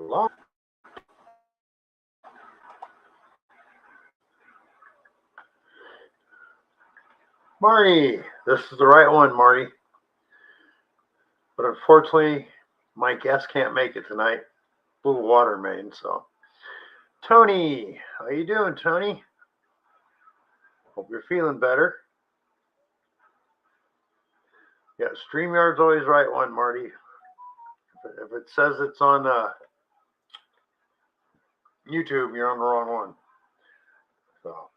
Live. Marty, this is the right one, Marty. But unfortunately, my guest can't make it tonight. Blue water main, so. Tony, how you doing, Tony? Hope you're feeling better. Yeah, StreamYard's always right one, Marty. If it says it's on YouTube, you're on the wrong one. So.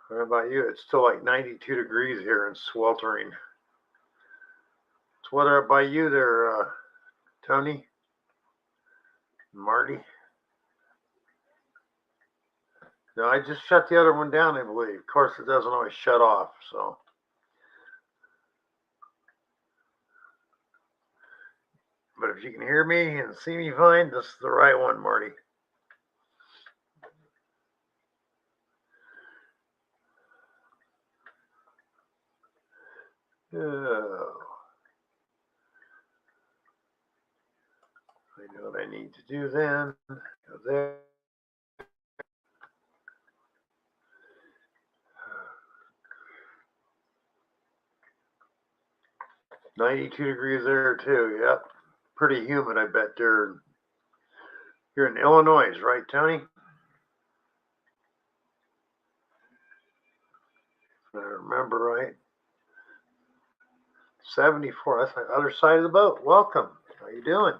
What about you? It's still like 92 degrees here and sweltering. What's weather up by you there, Tony? Marty? No, I just shut the other one down, I believe. Of course, it doesn't always shut off, so. But if you can hear me and see me fine, this is the right one, Marty. Oh. I know what I need to do then. Go there. $92 degrees there too. Yep. Pretty humid, I bet. You're in Illinois, right, Tony? If I remember right. 74. That's the other side of the boat. Welcome. How you doing?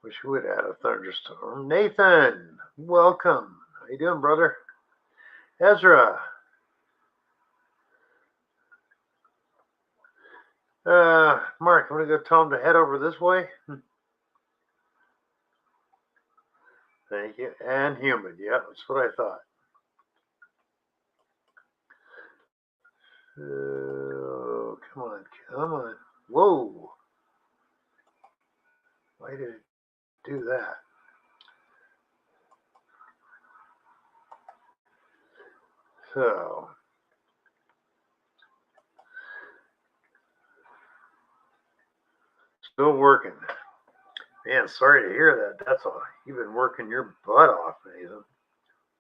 Wish we would add a thunderstorm. Nathan, welcome. How you doing, brother? Ezra. Mark, I'm gonna go tell him to head over this way. Thank you. And humid. Yeah, that's what I thought. Oh, come on. Whoa. Why did it do that? So. Still working. Man, sorry to hear that. That's all. You've been working your butt off, Nathan.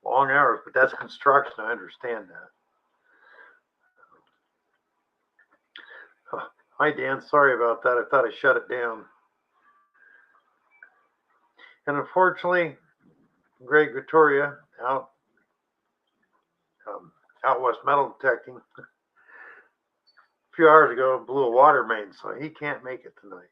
Long hours, but that's construction. I understand that. Oh, hi, Dan. Sorry about that. I thought I shut it down. And unfortunately, Greg Victoria out west metal detecting a few hours ago blew a water main, so he can't make it tonight.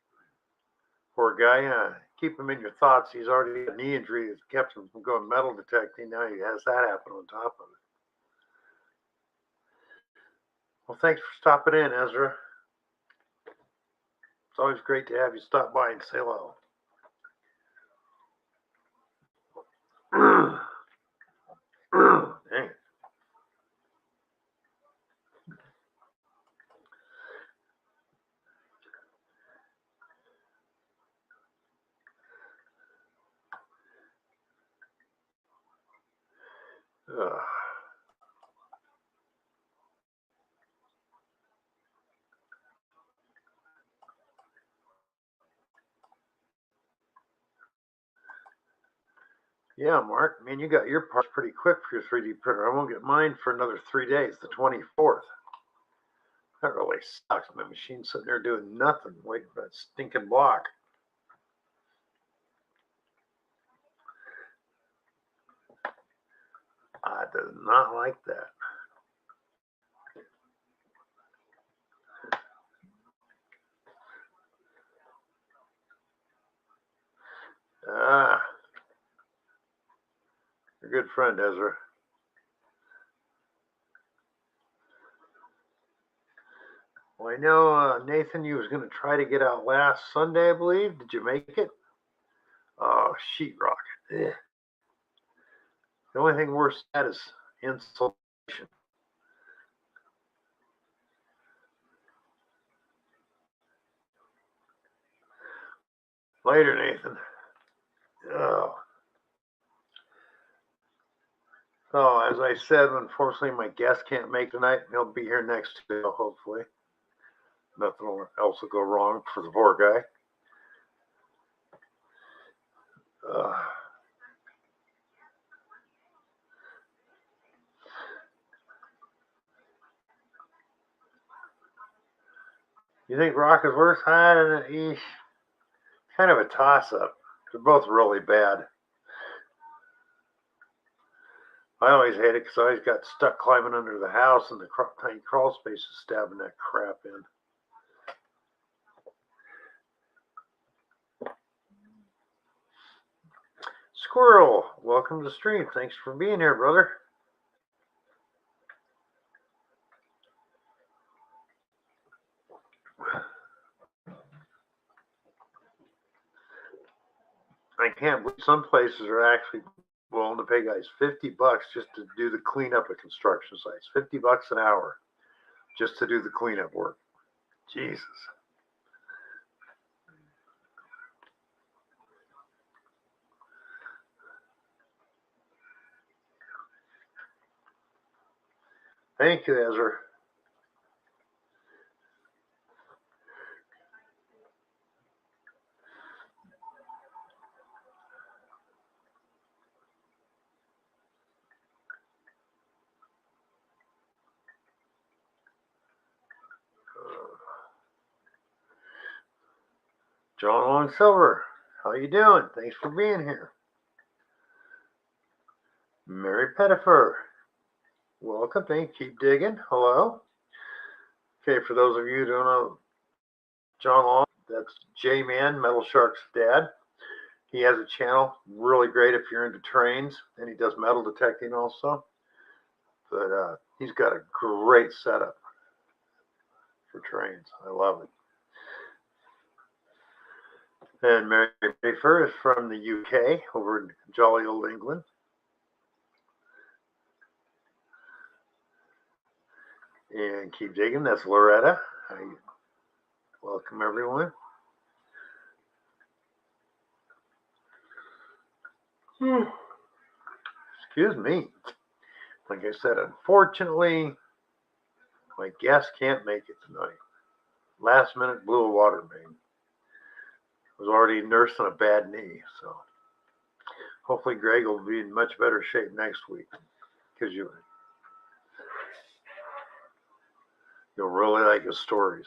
Poor guy. Keep him in your thoughts. He's already got a knee injury that's kept him from going metal detecting. Now he has that happen on top of it. Well, thanks for stopping in, Ezra. It's always great to have you stop by and say hello. Dang. Yeah, Mark. I mean, you got your parts pretty quick for your 3D printer. I won't get mine for another 3 days, the 24th. That really sucks. My machine's sitting there doing nothing, waiting for that stinking block. I do not like that. You're a good friend, Ezra. Well, I know, Nathan, you was going to try to get out last Sunday, I believe. Did you make it? Oh, sheetrock. Ugh. The only thing worse than that is insulation. Later, Nathan. Oh. So, as I said, unfortunately, my guest can't make tonight. He'll be here next Tuesday, hopefully. Nothing else will go wrong for the poor guy. You think Rock is worse? Kind of a toss-up. They're both really bad. I always hate it because I always got stuck climbing under the house and the tiny crawl spaces stabbing that crap in. Squirrel, welcome to the stream. Thanks for being here, brother. I can't believe some places are actually willing to pay guys $50 just to do the cleanup of construction sites. $50 an hour just to do the cleanup work. Jesus. Thank you, Ezra. John Long Silver, how you doing? Thanks for being here. Mary Pettifer, welcome. Thank you. Keep digging. Hello. Okay, for those of you who don't know John Long, that's J-Man, Metal Shark's dad. He has a channel, really great if you're into trains, and he does metal detecting also. But he's got a great setup for trains. I love it. And Mary Mayfair is from the UK, over in jolly old England. And keep digging. That's Loretta. Welcome, everyone. Excuse me. Like I said, unfortunately, my guest can't make it tonight. Last minute blew a water main. Was already nursing a bad knee, so hopefully Greg will be in much better shape next week because you'll really like his stories.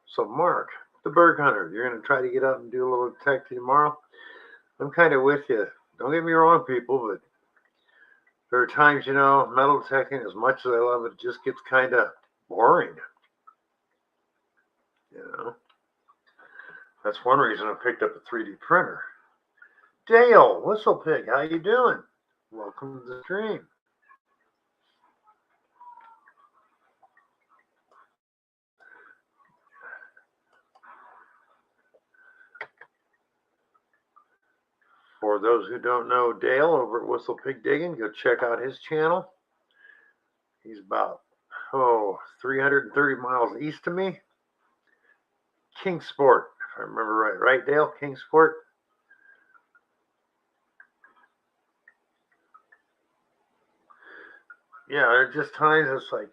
So Mark, the Berg Hunter, you're going to try to get up and do a little detecting tomorrow? I'm kind of with you. Don't get me wrong, people, but there are times, metal detecting, as much as I love it, just gets kind of boring. That's one reason I picked up a 3D printer. Dale, Whistlepig, how you doing? Welcome to the stream. For those who don't know Dale over at Whistlepig Digging, go check out his channel. He's about 330 miles east of me. Kingsport, if I remember right. Right, Dale? Kingsport? Yeah, there are just times it's like,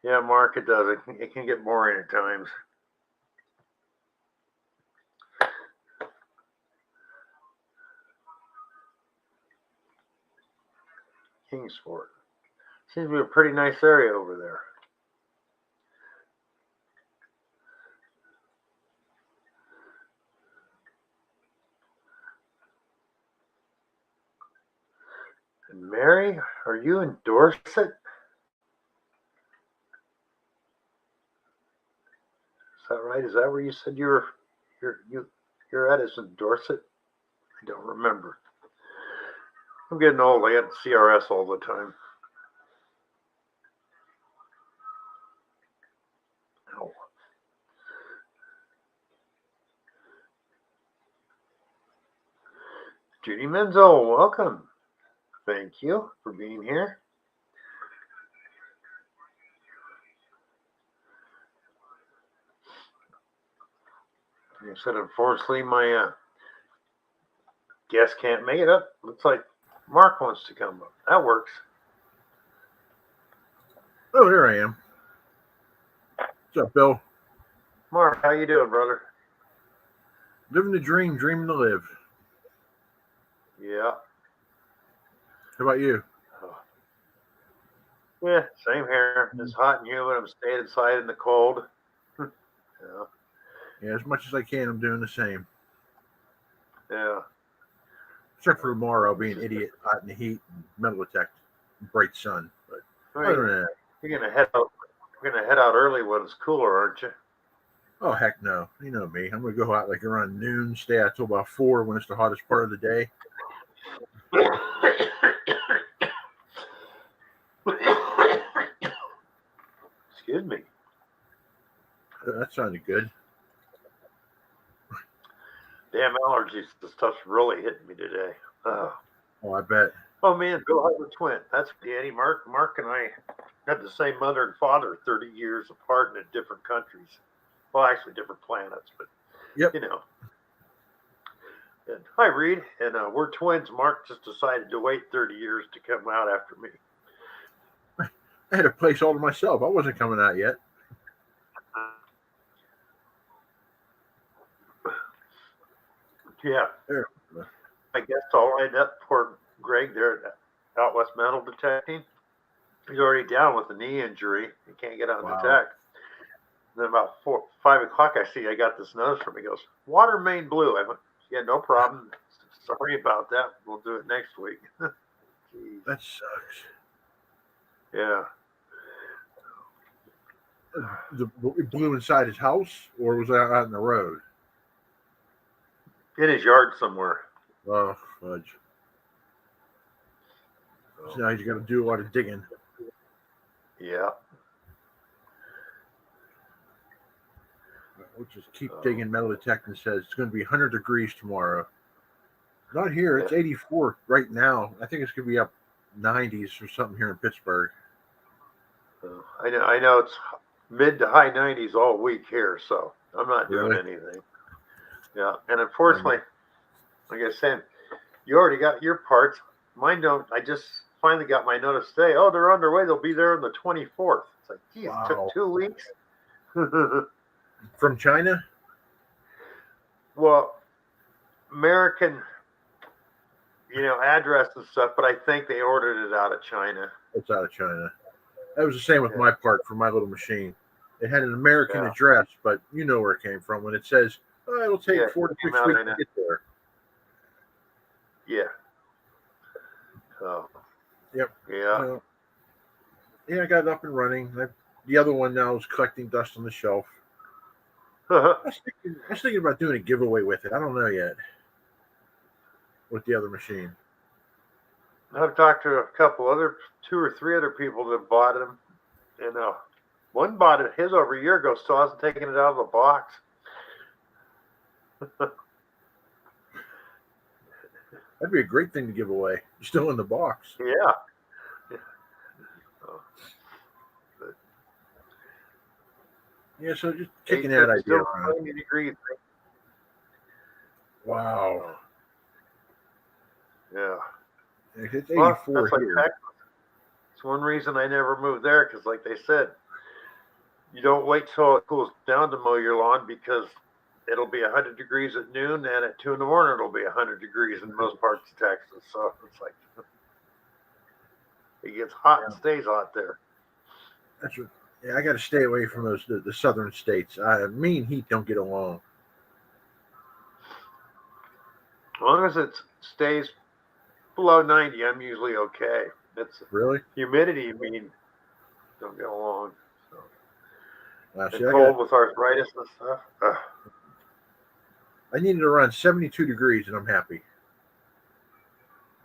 Yeah, Mark, it does. It can get boring at times. Kingsport. Seems to be a pretty nice area over there. And Mary, are you in Dorset? Is that right? Is that where you said you're at? Is in Dorset? I don't remember. I'm getting old. I got CRS all the time. Ow. Judy Menzel, welcome. Thank you for being here. I said, unfortunately, my guest can't make it up. Looks like Mark wants to come up. That works. Oh, there I am. What's up, Bill? Mark, how you doing, brother? Living the dream, dreaming to live. Yeah. How about you? Yeah, same here. It's hot and humid. I'm staying inside in the cold. Yeah. Yeah, as much as I can, I'm doing the same. Yeah. Except for tomorrow, I'll be an idiot out in the heat and metal detect, bright sun. But other than that, you're gonna head out. You're gonna head out early when it's cooler, aren't you? oh heck no! You know me. I'm gonna go out like around noon, stay out till about 4 when it's the hottest part of the day. Excuse me. That sounded good. Damn allergies. This stuff's really hitting me today. Oh, I bet. Oh man, Bill has a twin. That's Danny. Mark and I had the same mother and father 30 years apart and in different countries. Well, actually different planets, but yep. You know. And hi, Reed. And we're twins. Mark just decided to wait 30 years to come out after me. I had a place all to myself. I wasn't coming out yet. Yeah. There. I guess all right up for Greg there at Out West Metal Detecting. He's already down with a knee injury. He can't get on detect. Then about 5 o'clock, I got this notice from him. He goes, water main blew. I went, yeah, no problem. Sorry about that. We'll do it next week. That sucks. Yeah. It blew inside his house, or was that out in the road? In his yard somewhere. Oh, fudge. So now he's got to do a lot of digging. Yeah. We'll just keep digging. Metal detecting says it's going to be 100 degrees tomorrow. Not here. It's 84 right now. I think it's going to be up 90s or something here in Pittsburgh. I know it's mid to high 90s all week here, so I'm not doing anything. Yeah, and unfortunately, like I said, you already got your parts. Mine don't. I just finally got my notice today. Oh, they're on their way. They'll be there on the 24th. It's like, geez, it took 2 weeks. From China? Well, American, address and stuff, but I think they ordered it out of China. It's out of China. That was the same with my part for my little machine. It had an American address, but you know where it came from. When it says, oh, it'll take 4 to 6 weeks to get there. Yeah. Oh. Yep. Yeah. I got it up and running. The other one now is collecting dust on the shelf. I was thinking about doing a giveaway with it. I don't know yet. With the other machine. I've talked to a couple 2 or 3 other people that bought them. And one bought his over a year ago, so I wasn't taking it out of the box. That'd be a great thing to give away. Still in the box. Yeah. Yeah, so just kicking that idea around. 90 degrees. Wow. Yeah. It's 84 like here. Texas. It's one reason I never moved there, because like they said, you don't wait till it cools down to mow your lawn, because it'll be 100 degrees at noon, and at 2 in the morning it'll be 100 degrees in most parts of Texas. So it's like it gets hot and stays hot there. That's what. Yeah, I got to stay away from the southern states. Me and heat don't get along. As long as it stays below 90, I'm usually okay. It's really humidity. Don't get along. So. Cold with arthritis and stuff. I needed around 72 degrees, and I'm happy.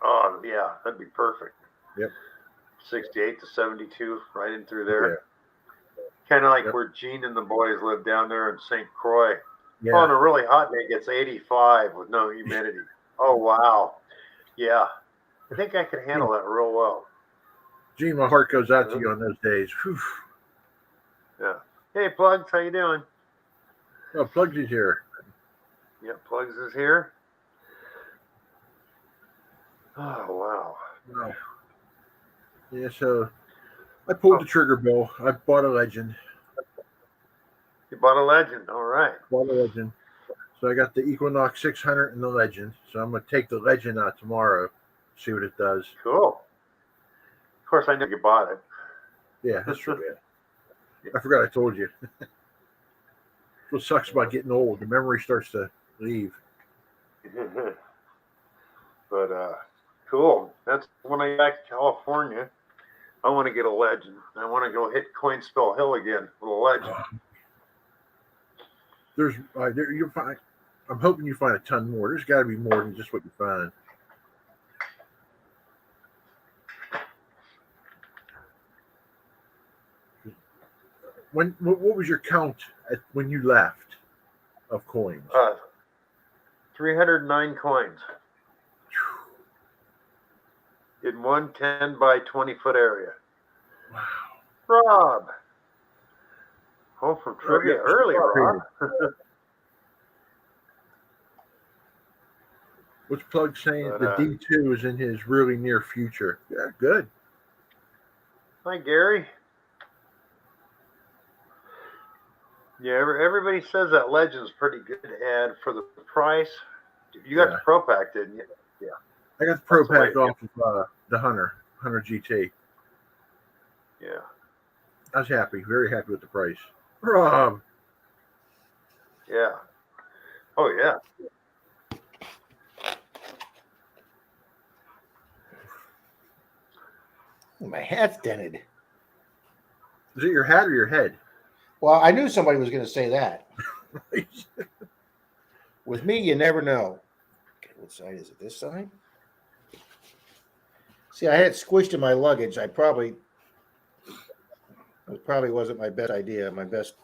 Oh yeah, that'd be perfect. Yep. 68 to 72, right in through there. Yeah. Kind of like where Gene and the boys live down there in St. Croix. Yeah. On a really hot day, it gets 85 with no humidity. Oh, wow. Yeah, I think I can handle that real well. Gene, my heart goes out to you on those days. Whew. Yeah. Hey, Plugs, how you doing? Oh, Plugs is here. Yeah, Plugs is here. Oh, wow. Wow. Yeah, so I pulled the trigger, Bill. I bought a Legend. You bought a Legend. All right. Bought a Legend. So I got the Equinox 600 and the Legend. So I'm going to take the Legend out tomorrow, see what it does. Cool. Of course, I know you bought it. Yeah, that's true. Yeah. I forgot I told you. What sucks about getting old, the memory starts to leave. But cool. That's when I get back to California. I want to get a Legend. I want to go hit Coinspill Hill again with a Legend. You'll find. I'm hoping you find a ton more. There's got to be more than just what you find. What was your count when you left of coins? 309 coins in one 10 by 20 foot area. Wow. Rob. Home from trivia early, Rob. What's Plug saying? But, the D2 is in his really near future. Yeah, good. Hi, Gary. Yeah, everybody says that Legend's pretty good ad for the price. You got the Pro Pack, didn't you? Yeah. I got the Pro Pack off of the Hunter GT. Yeah. I was happy, very happy with the price. Rob. Yeah. Oh, yeah. My hat's dented. Is it your hat or your head? Well, I knew somebody was going to say that. With me, you never know. Okay, what side is it? This side? See, I had it squished in my luggage. It probably wasn't my best idea. My best.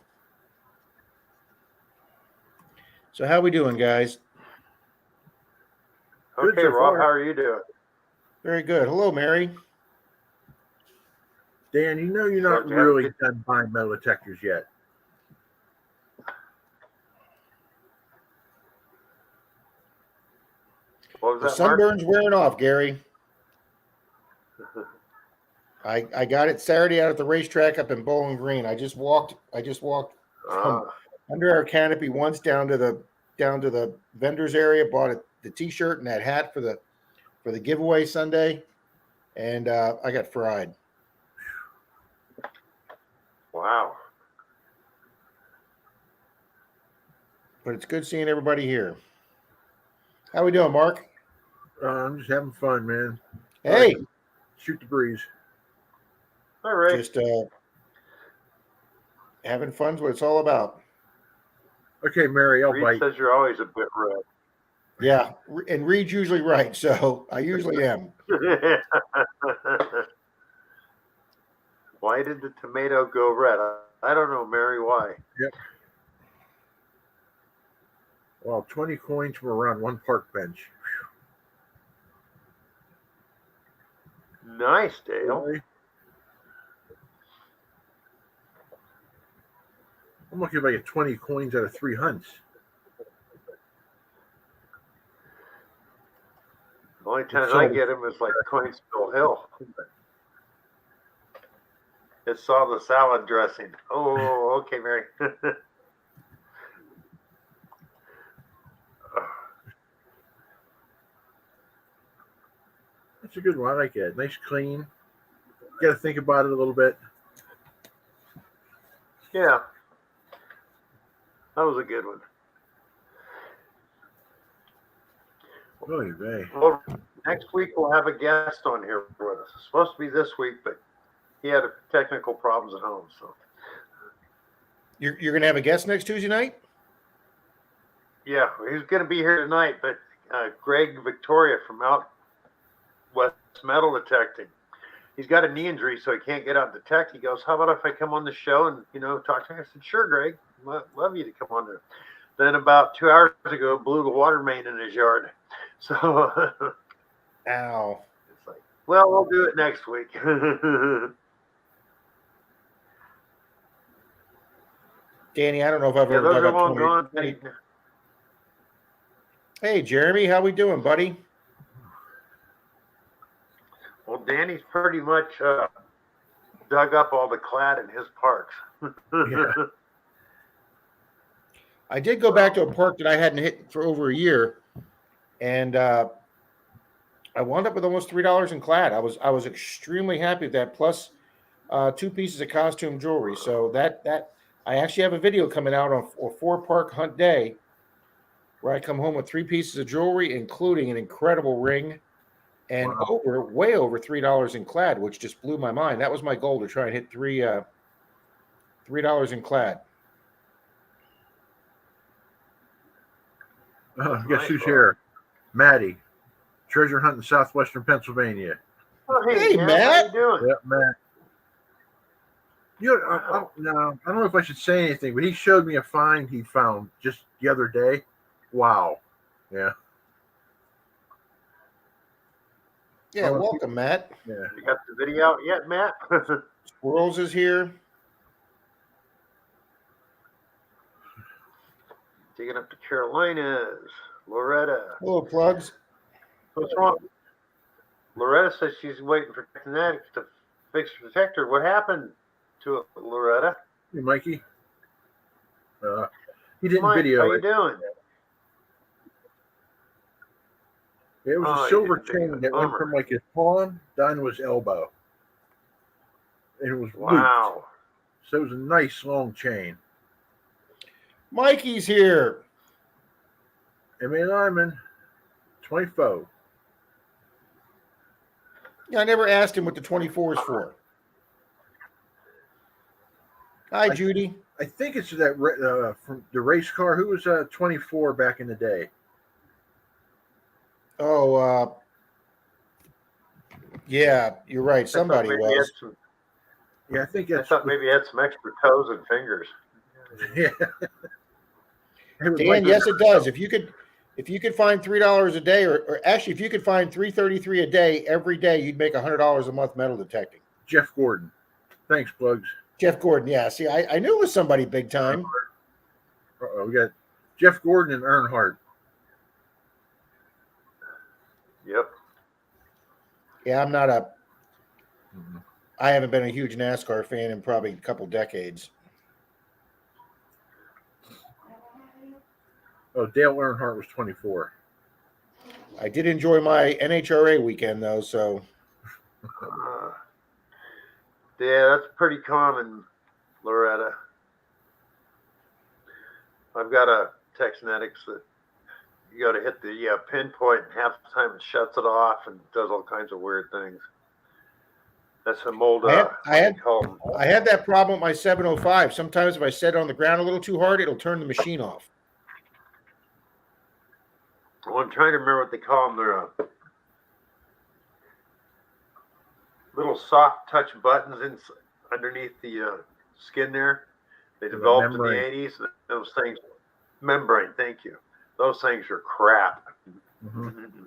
So how we doing, guys? Okay, Rob, how are you doing? Very good. Hello, Mary. Dan, you know you're not really done buying metal detectors yet. What was The that, sunburn's wearing off, Gary. I got it Saturday out at the racetrack up in Bowling Green. I just walked from under our canopy once down to the vendors area, bought the t-shirt and that hat for the giveaway Sunday, and I got fried. Wow. But it's good seeing everybody here. How we doing, Mark? I'm just having fun, man. Hey. Shoot the breeze. All right. Just having fun's what it's all about. Okay, Mary, I'll Reed bite. says you're always a bit red. Yeah, and Reed's usually right, so I usually am. Why did the tomato go red? I don't know, Mary, why? Yep. Well, 20 coins from around one park bench. Nice, Dale. Really? I'm looking if I get 20 coins out of 3 hunts. The only time I get them is like Coinspill Hill. It saw the salad dressing. Oh, okay, Mary. That's a good one. I like it. Nice, clean. You got to think about it a little bit. Yeah. That was a good one. Really, man. Well, next week we'll have a guest on here with us. It's supposed to be this week, but he had technical problems at home. So you're going to have a guest next Tuesday night? Yeah, he's going to be here tonight, but Greg Victoria from out West Metal Detecting. He's got a knee injury, so he can't get out and detect. He goes, how about if I come on the show and, talk to him? I said, sure, Greg. Love you to come on there. Then about 2 hours ago, blew the water main in his yard. So Ow. It's like, well, we'll do it next week. Danny, I don't know if I've Yeah, ever those dug are up long 20. gone. Hey, Jeremy, how we doing, buddy? Well, Danny's pretty much dug up all the clad in his parks. Yeah. I did go back to a park that I hadn't hit for over a year, and I wound up with almost $3 in clad. I was extremely happy with that. Plus, 2 pieces of costume jewelry. So that I actually have a video coming out on a 4-park hunt day where I come home with 3 pieces of jewelry, including an incredible ring, and Wow. way over $3 in clad, which just blew my mind. That was my goal, to try and hit $3 in clad. Guess who's here? Maddie. Treasure hunt in southwestern Pennsylvania. Oh, Hey, Matt, Matt. how you doing? Yep, Matt. I don't know if I should say anything, but he showed me a find he found just the other day. Wow. Yeah. Yeah, Oh, welcome, Matt. Yeah. You got the video out yet, Matt? Squirrels is here. Digging up the Carolinas. Loretta. Hello, plugs. What's wrong? Loretta says she's waiting for Kinetics to fix the detector. What happened to it, Loretta? Hey, Mikey. He didn't Mike, video how it. you doing? It was Oh, a he silver didn't video chain it. that went Bummer. from like his palm down to his elbow. And it was looped. Wow. So it was a nice long chain. Mikey's here. M.A. Lyman, 24. Yeah, I never asked him what the 24 is for. Hi, Judy. I think it's that from the race car. Who was 24 back in the day? Oh, yeah, you're right. Somebody I thought maybe was. Yeah, I think I that's. thought maybe he had some extra toes and fingers. Yeah. It was Dan, like- yes, it does. If you could find $3 a day, or actually, if you could find $3.33 a day every day, you'd make $100 a month metal detecting. Jeff Gordon. Thanks, Plugs. Jeff Gordon, yeah. See, I knew it was somebody big time. Uh-oh, we got Jeff Gordon and Earnhardt. Yep. Yeah, I'm not a. Mhm. I haven't been a huge NASCAR fan in probably a couple decades. Oh, Dale Earnhardt was 24. I did enjoy my NHRA weekend though, so Yeah, that's pretty common, Loretta. I've got a Texnetics that you got to hit the pinpoint, and half the time it shuts it off and does all kinds of weird things. That's a mold. I had that problem with my 705. Sometimes if I set it on the ground a little too hard, it'll turn the machine off. Well, I'm trying to remember what they call them. They're little soft touch buttons underneath the skin there. They developed in the 80s. Those things, membrane, thank you. Those things are crap. Mm-hmm.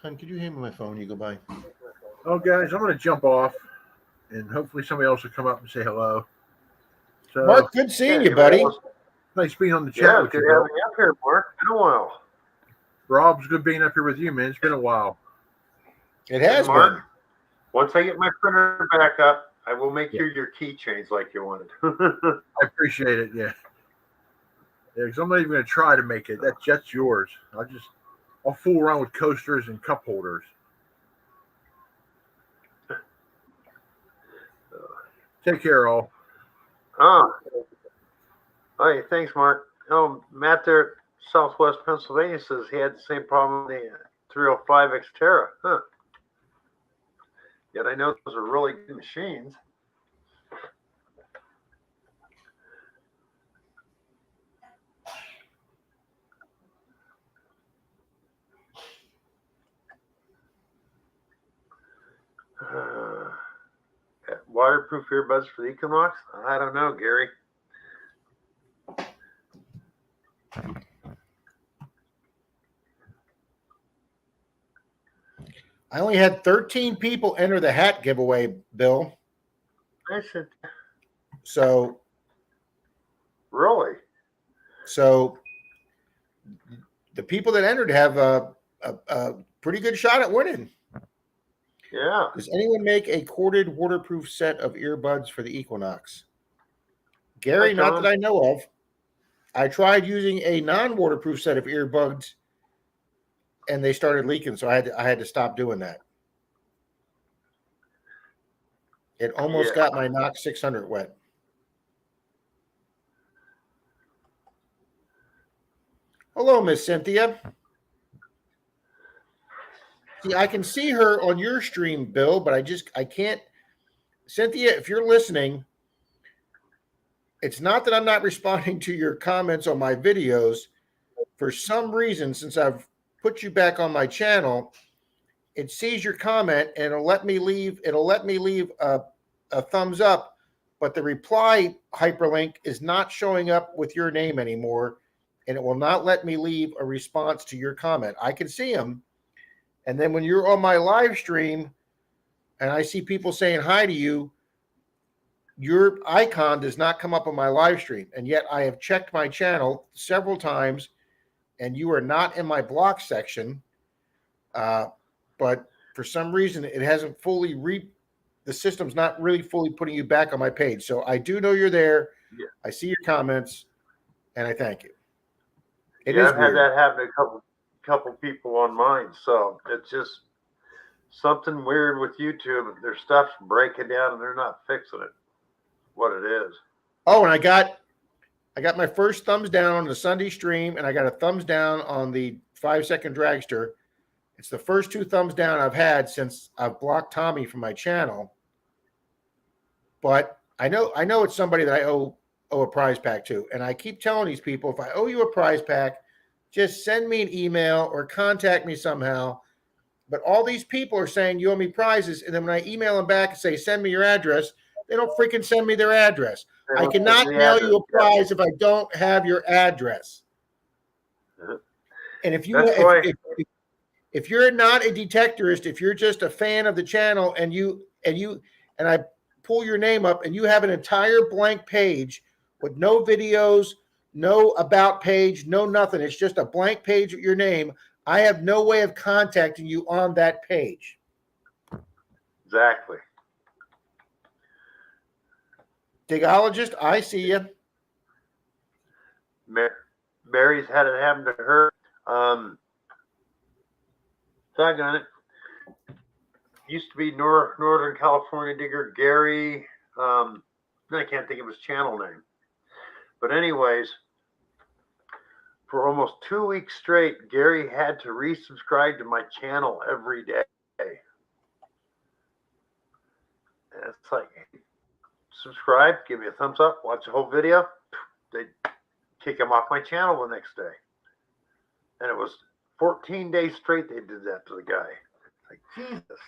Hon, could you hand me my phone? You go by. Oh, guys, I'm going to jump off, and hopefully somebody else will come up and say hello. So, Mark, good seeing you, buddy. Nice being on the chat Yeah, with good you, having Bill. you up here, Mark. Been a while. Rob's good being up here with you, man. It's been a while. It has Mark, been. once I get my printer back up, I will make you your keychains like you wanted. I appreciate it. Yeah. Yeah, because I'm not even going to try to make it. That's yours. I'll fool around with coasters and cup holders. Take care, all. Oh, hey, thanks, Mark. Oh, Matt there at Southwest Pennsylvania says he had the same problem with the 305 Xterra. Huh. Yet I know those are really good machines. Waterproof earbuds for the Equinox? I don't know, Gary. I only had 13 people enter the hat giveaway, Bill. I said, So really? So the people that entered have a pretty good shot at winning. Yeah. Does anyone make a corded waterproof set of earbuds for the Equinox? Gary, not that I know of. I tried using a non-waterproof set of earbuds and they started leaking, so I had to stop doing that. It almost got my Knox 600 wet. Hello, Miss Cynthia. See, I can see her on your stream, Bill, but I can't. Cynthia, if you're listening, it's not that I'm not responding to your comments on my videos. For some reason, since I've put you back on my channel, it sees your comment and it'll let me leave a thumbs up, but the reply hyperlink is not showing up with your name anymore, and it will not let me leave a response to your comment. I can see them, and then when you're on my live stream and I see people saying hi to you, your icon does not come up on my live stream, and yet I have checked my channel several times and you are not in my block section, but for some reason it hasn't fully the system's not really fully putting you back on my page. So I do know you're there. Yeah. I see your comments and I thank you. I've had that happen to a couple people on mine. So it's just something weird with YouTube. Their stuff's breaking down and they're not fixing it. What it is. Oh, and I got my first thumbs down on the Sunday stream, and I got a thumbs down on the 5-second dragster. It's the first 2 thumbs down I've had since I've blocked Tommy from my channel. But I know it's somebody that I owe a prize pack to. And I keep telling these people, if I owe you a prize pack, just send me an email or contact me somehow. But all these people are saying you owe me prizes. And then when I email them back and say, send me your address, they don't freaking send me their address. I cannot mail you a prize if I don't have your address. And if you're not a detectorist, if you're just a fan of the channel and I pull your name up and you have an entire blank page with no videos, no about page, no nothing, it's just a blank page with your name, I have no way of contacting you on that page. Exactly. Digologist, I see you. Mary's had it happen to her. Doggone it. Used to be Northern California digger Gary. I can't think of his channel name. But anyways, for almost 2 weeks straight, Gary had to resubscribe to my channel every day. And it's like, subscribe, give me a thumbs up, watch the whole video. They kick him off my channel the next day. And it was 14 days straight they did that to the guy. It's like, Jesus.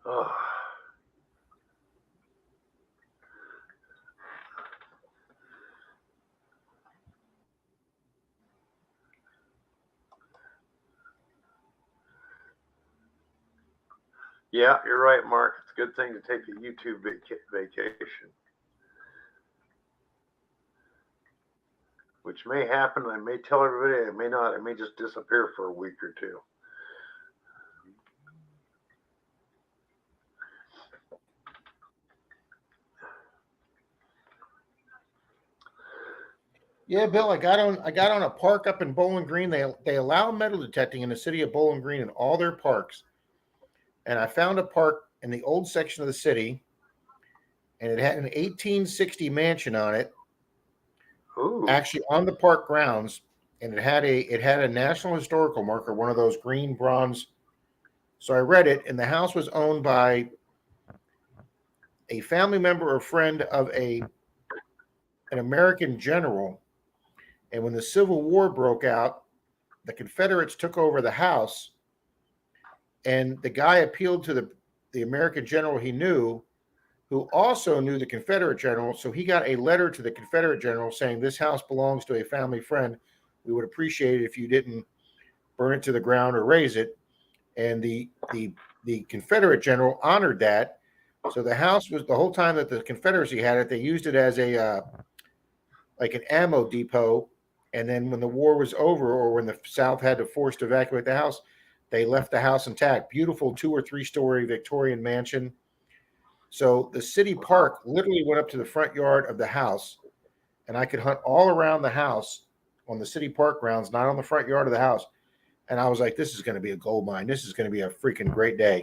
Oh. Yeah, you're right, Mark. It's a good thing to take a YouTube vacation. Which may happen. I may tell everybody. I may not. I may just disappear for a week or two. Yeah, Bill, I got on a park up in Bowling Green. They allow metal detecting in the city of Bowling Green in all their parks. And I found a park in the old section of the city, and it had an 1860 mansion on it. Ooh. Actually on the park grounds, and it had a National Historical Marker, one of those green bronze. So I read it, and the house was owned by a family member or friend of an American general. And when the Civil War broke out, the Confederates took over the house, and the guy appealed to the American general he knew who also knew the Confederate general. So he got a letter to the Confederate general saying, "This house belongs to a family friend. We would appreciate it if you didn't burn it to the ground or raise it." And the Confederate general honored that. So the house was, the whole time that the Confederacy had it, they used it as a like an ammo depot. And then when the war was over, or when the South had to force to evacuate the house, they left the house intact. Beautiful 2 or 3 story Victorian mansion. So the city park literally went up to the front yard of the house, and I could hunt all around the house on the city park grounds, not on the front yard of the house. And I was like, this is going to be a gold mine. This is going to be a freaking great day.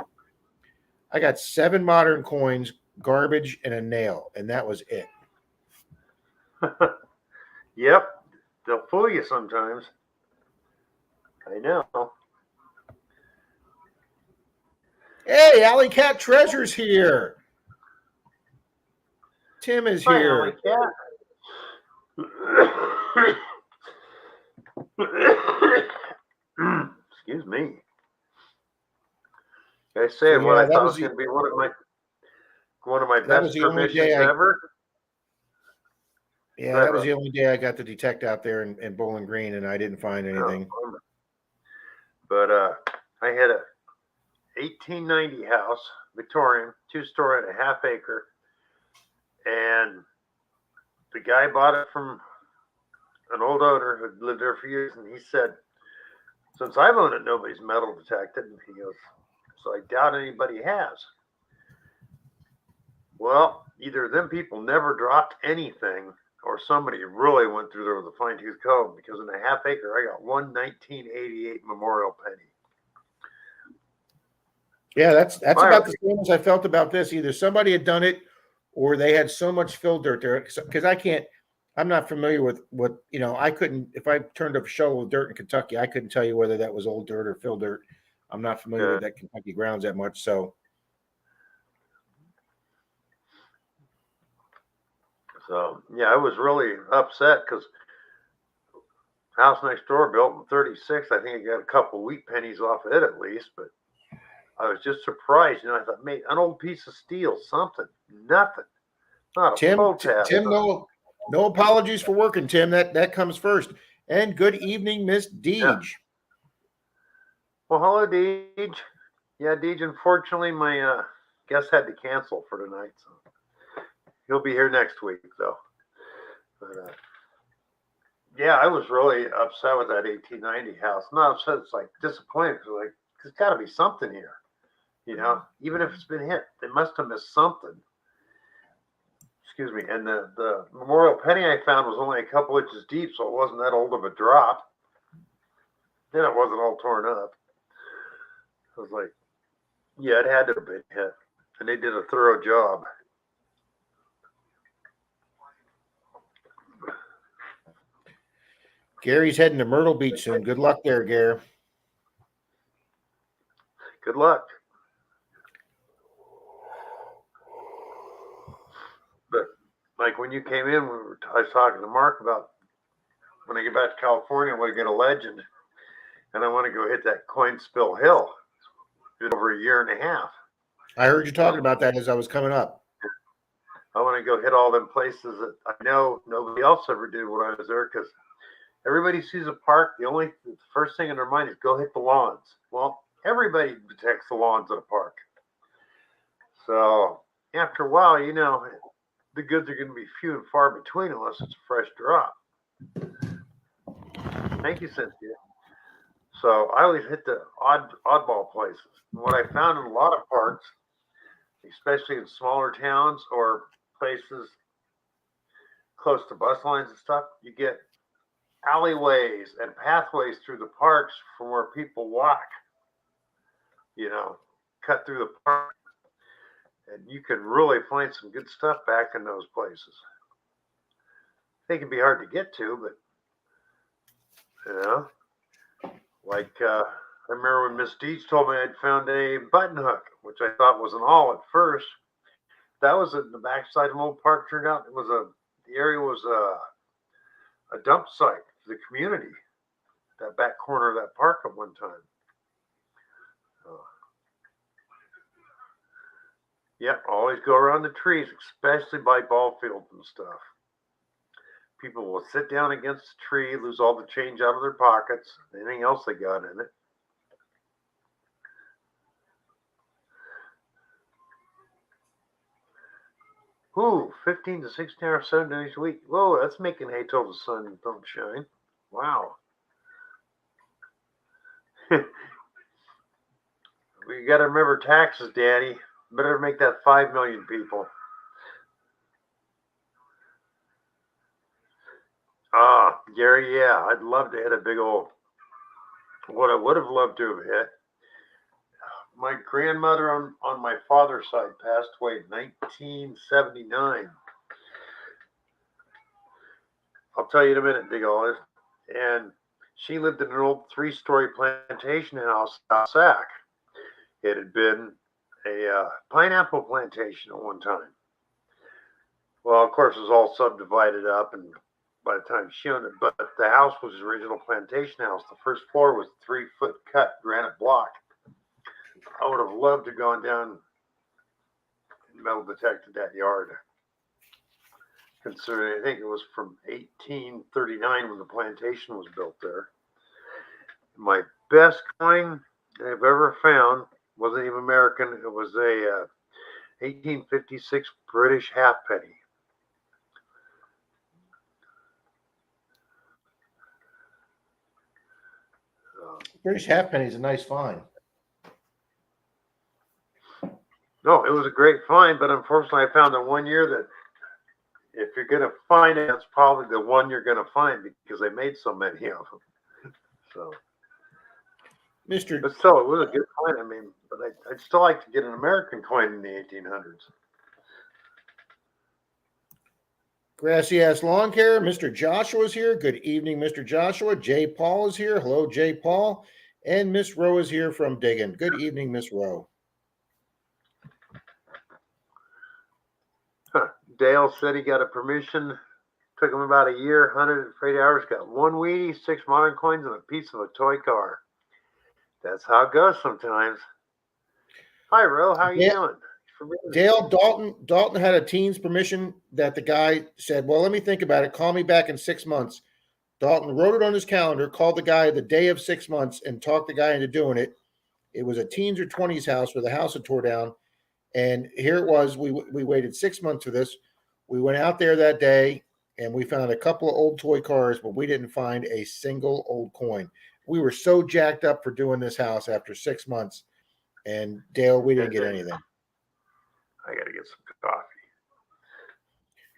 I got 7 modern coins, garbage, and a nail, and that was it. Yep. They'll fool you sometimes. I know. Hey, Alley Cat Treasure's here. Tim is Hi, here. Alley Cat. Excuse me. I say So, what yeah, I that thought was was the- going to be one of my that was best the only permissions day ever. Yeah, that was the only day I got to detect out there in Bowling Green, and I didn't find anything. But I had a 1890 house, Victorian, 2-story and a half acre, and the guy bought it from an old owner who'd lived there for years, and he said, "Since I've owned it, nobody's metal detected." And he goes, "So I doubt anybody has." Well, either them people never dropped anything, or somebody really went through there with a fine-tooth comb, because in a half acre, I got one 1988 Memorial penny. Yeah, that's about the same as I felt about this. Either somebody had done it, or they had so much fill dirt there. Because I'm not familiar with what, I couldn't, if I turned up a shovel of dirt in Kentucky, I couldn't tell you whether that was old dirt or fill dirt. I'm not familiar with that Kentucky grounds that much. So yeah, I was really upset because house next door built in 36. I think I got a couple wheat pennies off of it at least, but I was just surprised. I thought, mate, an old piece of steel, something, nothing. Not a Tim, pull tab. Tim, no apologies for working, Tim. That comes first. And good evening, Miss Deej. Yeah. Well, hello, Deej. Yeah, Deej, unfortunately, my guest had to cancel for tonight, so he'll be here next week, though. But, yeah, I was really upset with that 1890 house. Not upset, it's like disappointed. Cause like, there's got to be something here. Even if it's been hit, they must have missed something. Excuse me. And the Memorial penny I found was only a couple inches deep, so it wasn't that old of a drop. Then it wasn't all torn up. I was like, yeah, it had to have been hit. And they did a thorough job. Gary's heading to Myrtle Beach soon. Good luck there, Gary. Good luck. But like when you came in, I was talking to Mark about when I get back to California, I want to get a legend, and I want to go hit that Coin Spill Hill. It's over a year and a half. I heard you talking about that as I was coming up. I want to go hit all them places that I know nobody else ever did when I was there, because everybody sees a park. The first thing in their mind is go hit the lawns. Well, everybody protects the lawns at a park. So after a while, the goods are going to be few and far between unless it's a fresh drop. Thank you, Cynthia. So I always hit the oddball places. And what I found in a lot of parks, especially in smaller towns or places close to bus lines and stuff, you get alleyways and pathways through the parks from where people walk, cut through the park. And you can really find some good stuff back in those places. They can be hard to get to, but, like I remember when Miss Deeds told me I'd found a button hook, which I thought was an awl at first. That was in the backside of an old park. Turned out the area was a dump site for the community, that back corner of that park at one time. Yep, always go around the trees, especially by ball fields and stuff. People will sit down against the tree, lose all the change out of their pockets, anything else they got in it. Ooh, 15 to 16 hours, 7 days a week. Whoa, that's making hay till the sun don't shine. Wow. We got to remember taxes, Daddy. Better make that 5 million people. Gary, yeah, I'd love to hit a big old. What I would have loved to have hit. My grandmother on my father's side passed away in 1979. I'll tell you in a minute, Big Olive. And she lived in an old 3-story plantation house out Sac. It had been a pineapple plantation at one time. Well, of course, it was all subdivided up, and by the time she owned it, but the house was the original plantation house. The first floor was 3-foot cut granite block. I would have loved to have gone down and metal detected that yard. Considering I think it was from 1839 when the plantation was built there. My best coin I've ever found wasn't even American. It was a 1856 British halfpenny. British halfpenny is a nice find. No, it was a great find, but unfortunately, I found the one year that if you're going to find it, that's probably the one you're going to find because they made so many of them. So, but still, it was a good coin. I mean, but I'd still like to get an American coin in the 1800s. Grassy Ass Lawn Care, Mr. Joshua's here. Good evening, Mr. Joshua. Jay Paul is here. Hello, Jay Paul. And Miss Rowe is here from Diggin. Good evening, Miss Rowe. Dale said he got a permission. Took him about a year, 108 hours. Got 1 Wheatie, 6 modern coins, and a piece of a toy car. That's how it goes sometimes. Hi, Ro. How you doing? Dale, Dalton had a teen's permission that the guy said, well, let me think about it. Call me back in 6 months. Dalton wrote it on his calendar, called the guy the day of 6 months, and talked the guy into doing it. It was a teens or 20s house where the house had tore down. And here it was. We waited 6 months for this. We went out there that day, and we found a couple of old toy cars, but we didn't find a single old coin. We were so jacked up for doing this house after 6 months. And, Dale, we didn't get anything. I got to get some coffee.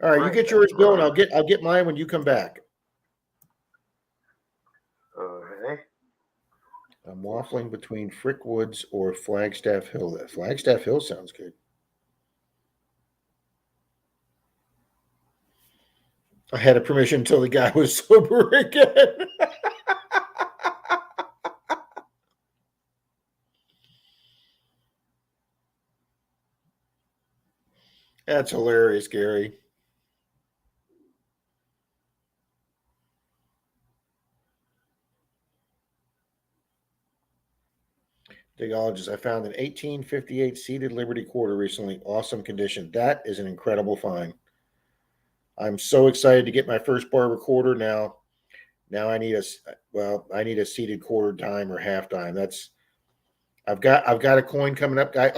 All right, you get yours, Bill, and I'll get mine when you come back. Okay. I'm waffling between Frick Woods or Flagstaff Hill. That Flagstaff Hill sounds good. I had a permission until the guy was sober again. That's hilarious, Gary. Digologist, I found an 1858 seated Liberty quarter recently. Awesome condition. That is an incredible find. I'm so excited to get my first bar recorder now. Now I need a seated quarter dime or half dime. I've got a coin coming up, guy.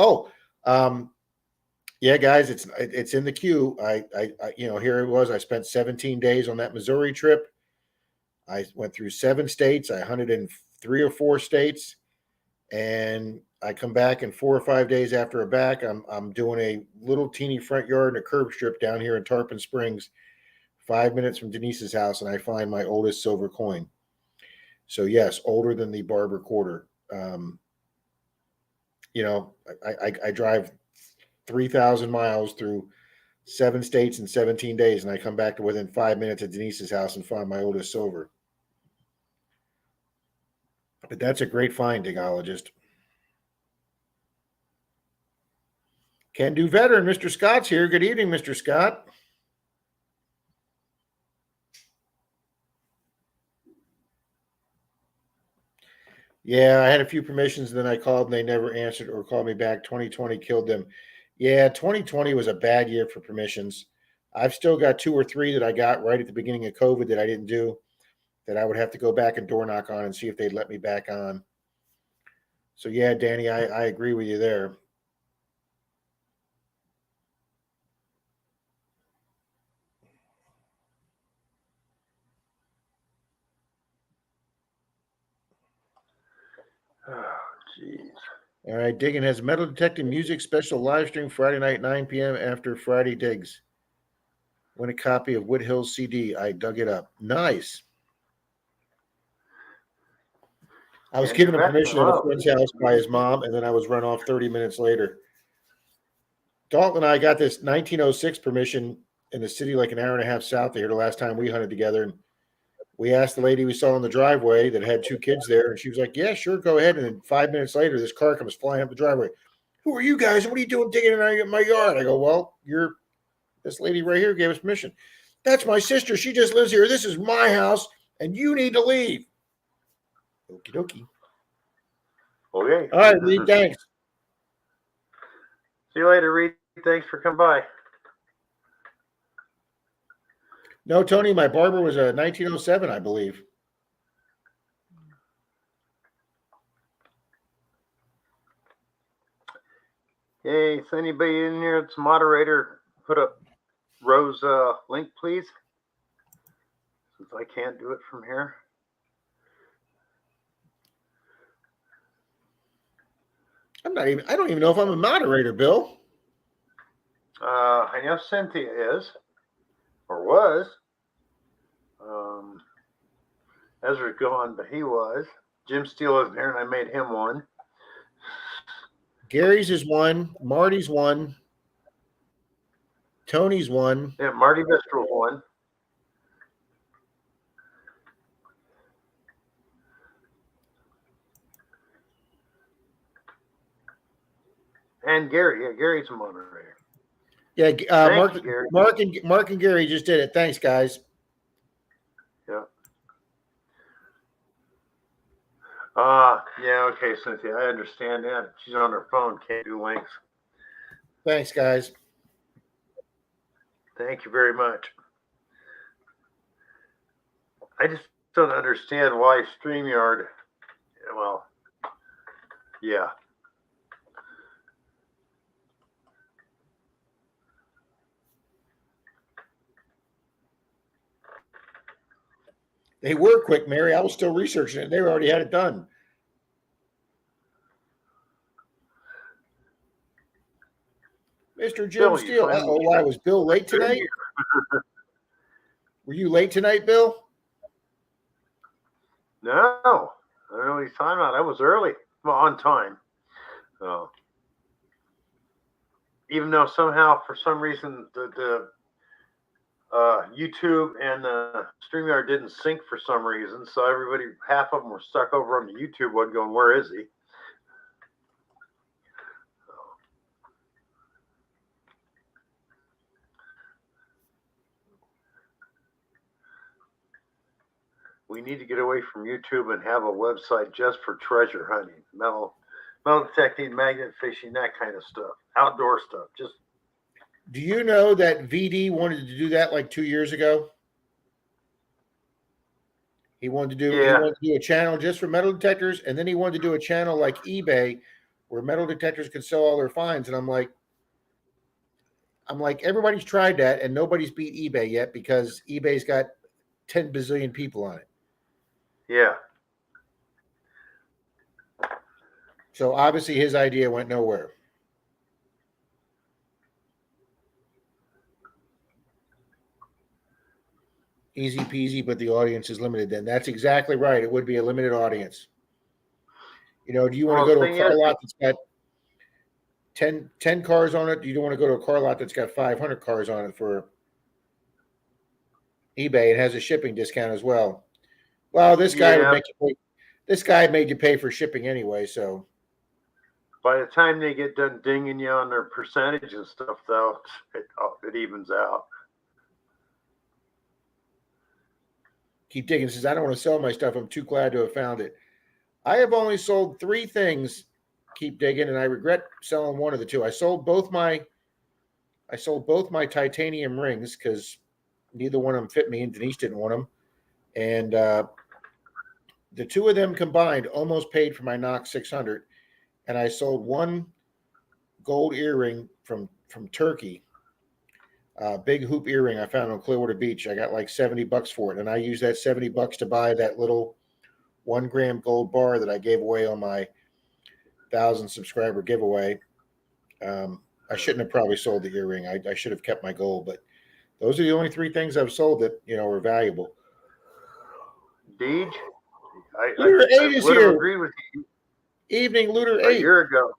Yeah, guys, it's in the queue. I here it was. I spent 17 days on that Missouri trip. I went through 7 states. I hunted in 3 or 4 states, and I come back in 4 or 5 days after a back. I'm doing a little teeny front yard and a curb strip down here in Tarpon Springs, 5 minutes from Denise's house, and I find my oldest silver coin. So yes, older than the Barber quarter. I drive 3,000 miles through 7 states in 17 days, and I come back to within 5 minutes of Denise's house and find my oldest silver. But that's a great find, Digologist. Can do veteran. Mr. Scott's here. Good evening, Mr. Scott. Yeah, I had a few permissions, and then I called, and they never answered or called me back. 2020 killed them. Yeah, 2020 was a bad year for permissions. I've still got 2 or 3 that I got right at the beginning of COVID that I didn't do, that I would have to go back and door knock on and see if they'd let me back on. So yeah, Danny, I agree with you there. Oh, jeez. All right, Diggin has metal detecting music special live stream Friday night 9 p.m. after Friday Digs. Win a copy of Woodhill's CD. I dug it up. Nice. I was And given you're a back permission to at a love. friend's house by his mom, and then I was run off 30 minutes later. Dalton and I got this 1906 permission in the city like an hour and a half south of here the last time we hunted together. And we asked the lady we saw in the driveway that had 2 kids there, and she was like, yeah, sure, go ahead. And then 5 minutes later, this car comes flying up the driveway. Who are you guys? And what are you doing digging in my yard? I go, well, this lady right here gave us permission. That's my sister. She just lives here. This is my house, and you need to leave. Okie dokie. Okay. All right, Reed, thanks. See you later, Reed. Thanks for coming by. No, Tony, my barber was a 1907, I believe. Hey, is anybody in here that's moderator? Put up Rose link, please. Since I can't do it from here. I don't even know if I'm a moderator, Bill. I know Cynthia is, or was. Ezra's gone, but he was. Jim Steele isn't here, and I made him one. Gary's is 1. Marty's 1. Tony's 1. Yeah, Marty Mistral's one. And Gary. Yeah, Gary's a moderator. Yeah, Gary. Mark and Gary just did it. Thanks, guys. Yeah. Yeah, okay, Cynthia, I understand that. She's on her phone, can't do links. Thanks, guys. Thank you very much. I just don't understand why StreamYard, well, yeah. They were quick, Mary. I was still researching it. They already had it done. Mr. Jim Steele. Why was Bill late tonight? Were you late tonight, Bill? No, I don't know what he's talking about. I was early, well, on time. So, even though somehow, for some reason, the YouTube and StreamYard didn't sync for some reason, so everybody, half of them were stuck over on the YouTube one going, where is he? We need to get away from YouTube and have a website just for treasure hunting, metal detecting, magnet fishing, that kind of stuff, outdoor stuff. Just. Do you know that VD wanted to do that like 2 years ago? He wanted to do a channel just for metal detectors, and then he wanted to do a channel like eBay where metal detectors could sell all their finds. And I'm like, everybody's tried that, and nobody's beat eBay yet because eBay's got 10 bazillion people on it. Yeah. So obviously his idea went nowhere. Easy peasy, but the audience is limited then. That's exactly right. It would be a limited audience. You know, do you want to go to a car lot that's got 10 cars on it? Do you want to go to a car lot that's got 500 cars on it for eBay? It has a shipping discount as well. Well, this guy would make you pay. This guy made you pay for shipping anyway, so. By the time they get done dinging you on their percentage and stuff, though, it evens out. Keep digging. Says, I don't want to sell my stuff. I'm too glad to have found it. I have only sold 3 things keep digging, and I regret selling one of the two. I sold both my titanium rings because neither one of them fit me, and Denise didn't want them. And the two of them combined almost paid for my Knox 600. And I sold one gold earring from Turkey, big hoop earring I found on Clearwater Beach. I got like $70 for it, and I used that $70 to buy that little 1 gram gold bar that I gave away on my 1,000 subscriber giveaway. I shouldn't have probably sold the earring. I should have kept my gold, but those are the only 3 things I've sold that were valuable. Deej, I Looter 8 is would have here. agreed with you Evening, Looter a 8. year ago.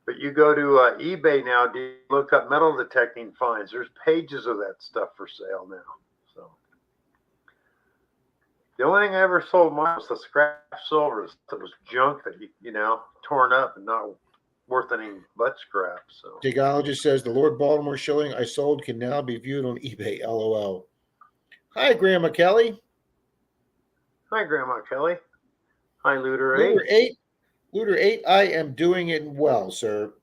But you go to eBay now, look up metal detecting finds. There's pages of that stuff for sale now. So the only thing I ever sold mine was the scrap silver. That was junk that torn up and not worth any but scrap. So Digologist says the Lord Baltimore shilling I sold can now be viewed on eBay. LOL. Hi, Grandma Kelly. hi, Grandma Kelly. Hi, Looter 8. Looter 8, I am doing it well, sir.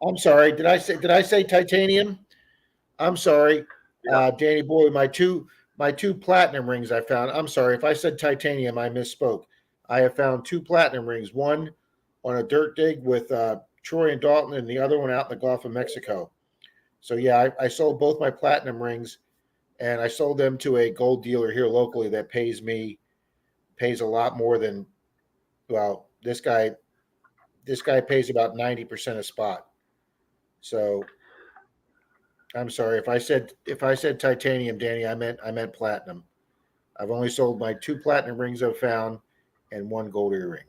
I'm sorry. Did I say titanium? I'm sorry. Yeah. Danny Boy, my two platinum rings I found. I'm sorry. If I said titanium, I misspoke. I have found 2 platinum rings, one on a dirt dig with Troy and Dalton, and the other one out in the Gulf of Mexico. So yeah, I sold both my platinum rings, and I sold them to a gold dealer here locally that pays a lot more than, well, this guy pays about 90% of spot. So I'm sorry if I said titanium, Danny, I meant platinum. I've only sold my 2 platinum rings I've found and 1 gold earring.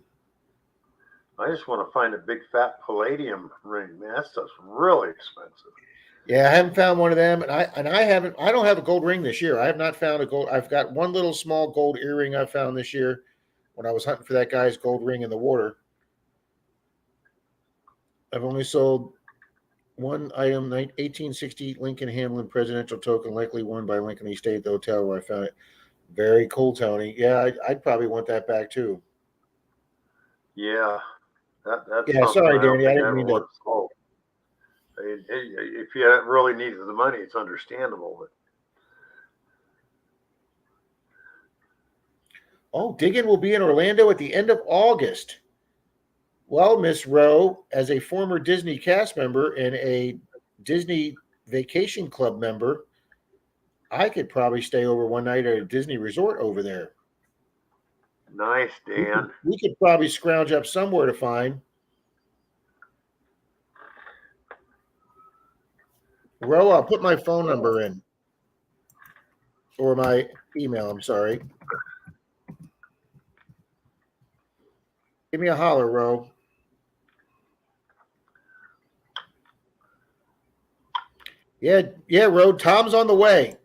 I just want to find a big fat palladium ring, man. That stuff's really expensive. Yeah, I haven't found one of them, and I don't have a gold ring this year. I have not found a gold. I've got one little small gold earring I found this year when I was hunting for that guy's gold ring in the water. I've only sold one item, 1860 Lincoln Hamlin presidential token, likely worn by Lincoln. He stayed at the hotel where I found it. Very cool, Tony. Yeah, I'd probably want that back too. Yeah, that's Yeah, something sorry, I don't Danny. I think I didn't ever mean would to. have sold. If you really needed the money, it's understandable. But Oh, Diggin will be in Orlando at the end of August. Well, Miss Rowe, as a former Disney cast member and a Disney Vacation Club member, I could probably stay over one night at a Disney resort over there. nice, Dan. We could probably scrounge up somewhere to find. Rowe, I'll put my phone number in. Or my email, I'm sorry. Give me a holler, Rowe. Yeah, Rowe. Tom's on the way.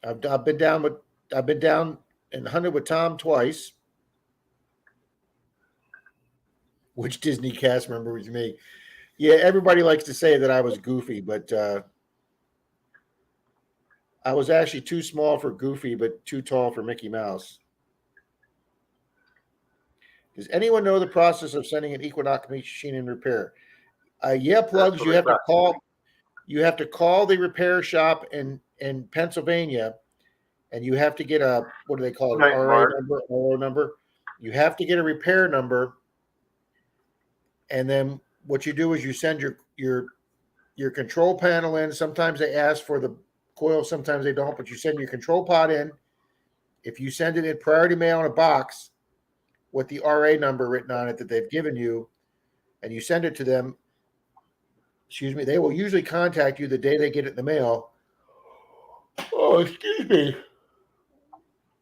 I've been down and hunted with Tom twice. Which Disney cast member was me? Yeah, everybody likes to say that I was Goofy, but I was actually too small for Goofy, but too tall for Mickey Mouse. Does anyone know the process of sending an Equinox machine in repair? Yeah, Plugs. You have to call. You have to call the repair shop in Pennsylvania, and you have to get a, what do they call it? An RA number, RO number. You have to get a repair number, and then what you do is you send your control panel in. Sometimes they ask for the coil, sometimes they don't, but you send your control pod in. If you send it in priority mail in a box with the RA number written on it that they've given you, and you send it to them, they will usually contact you the day they get it in the mail. Oh, excuse me.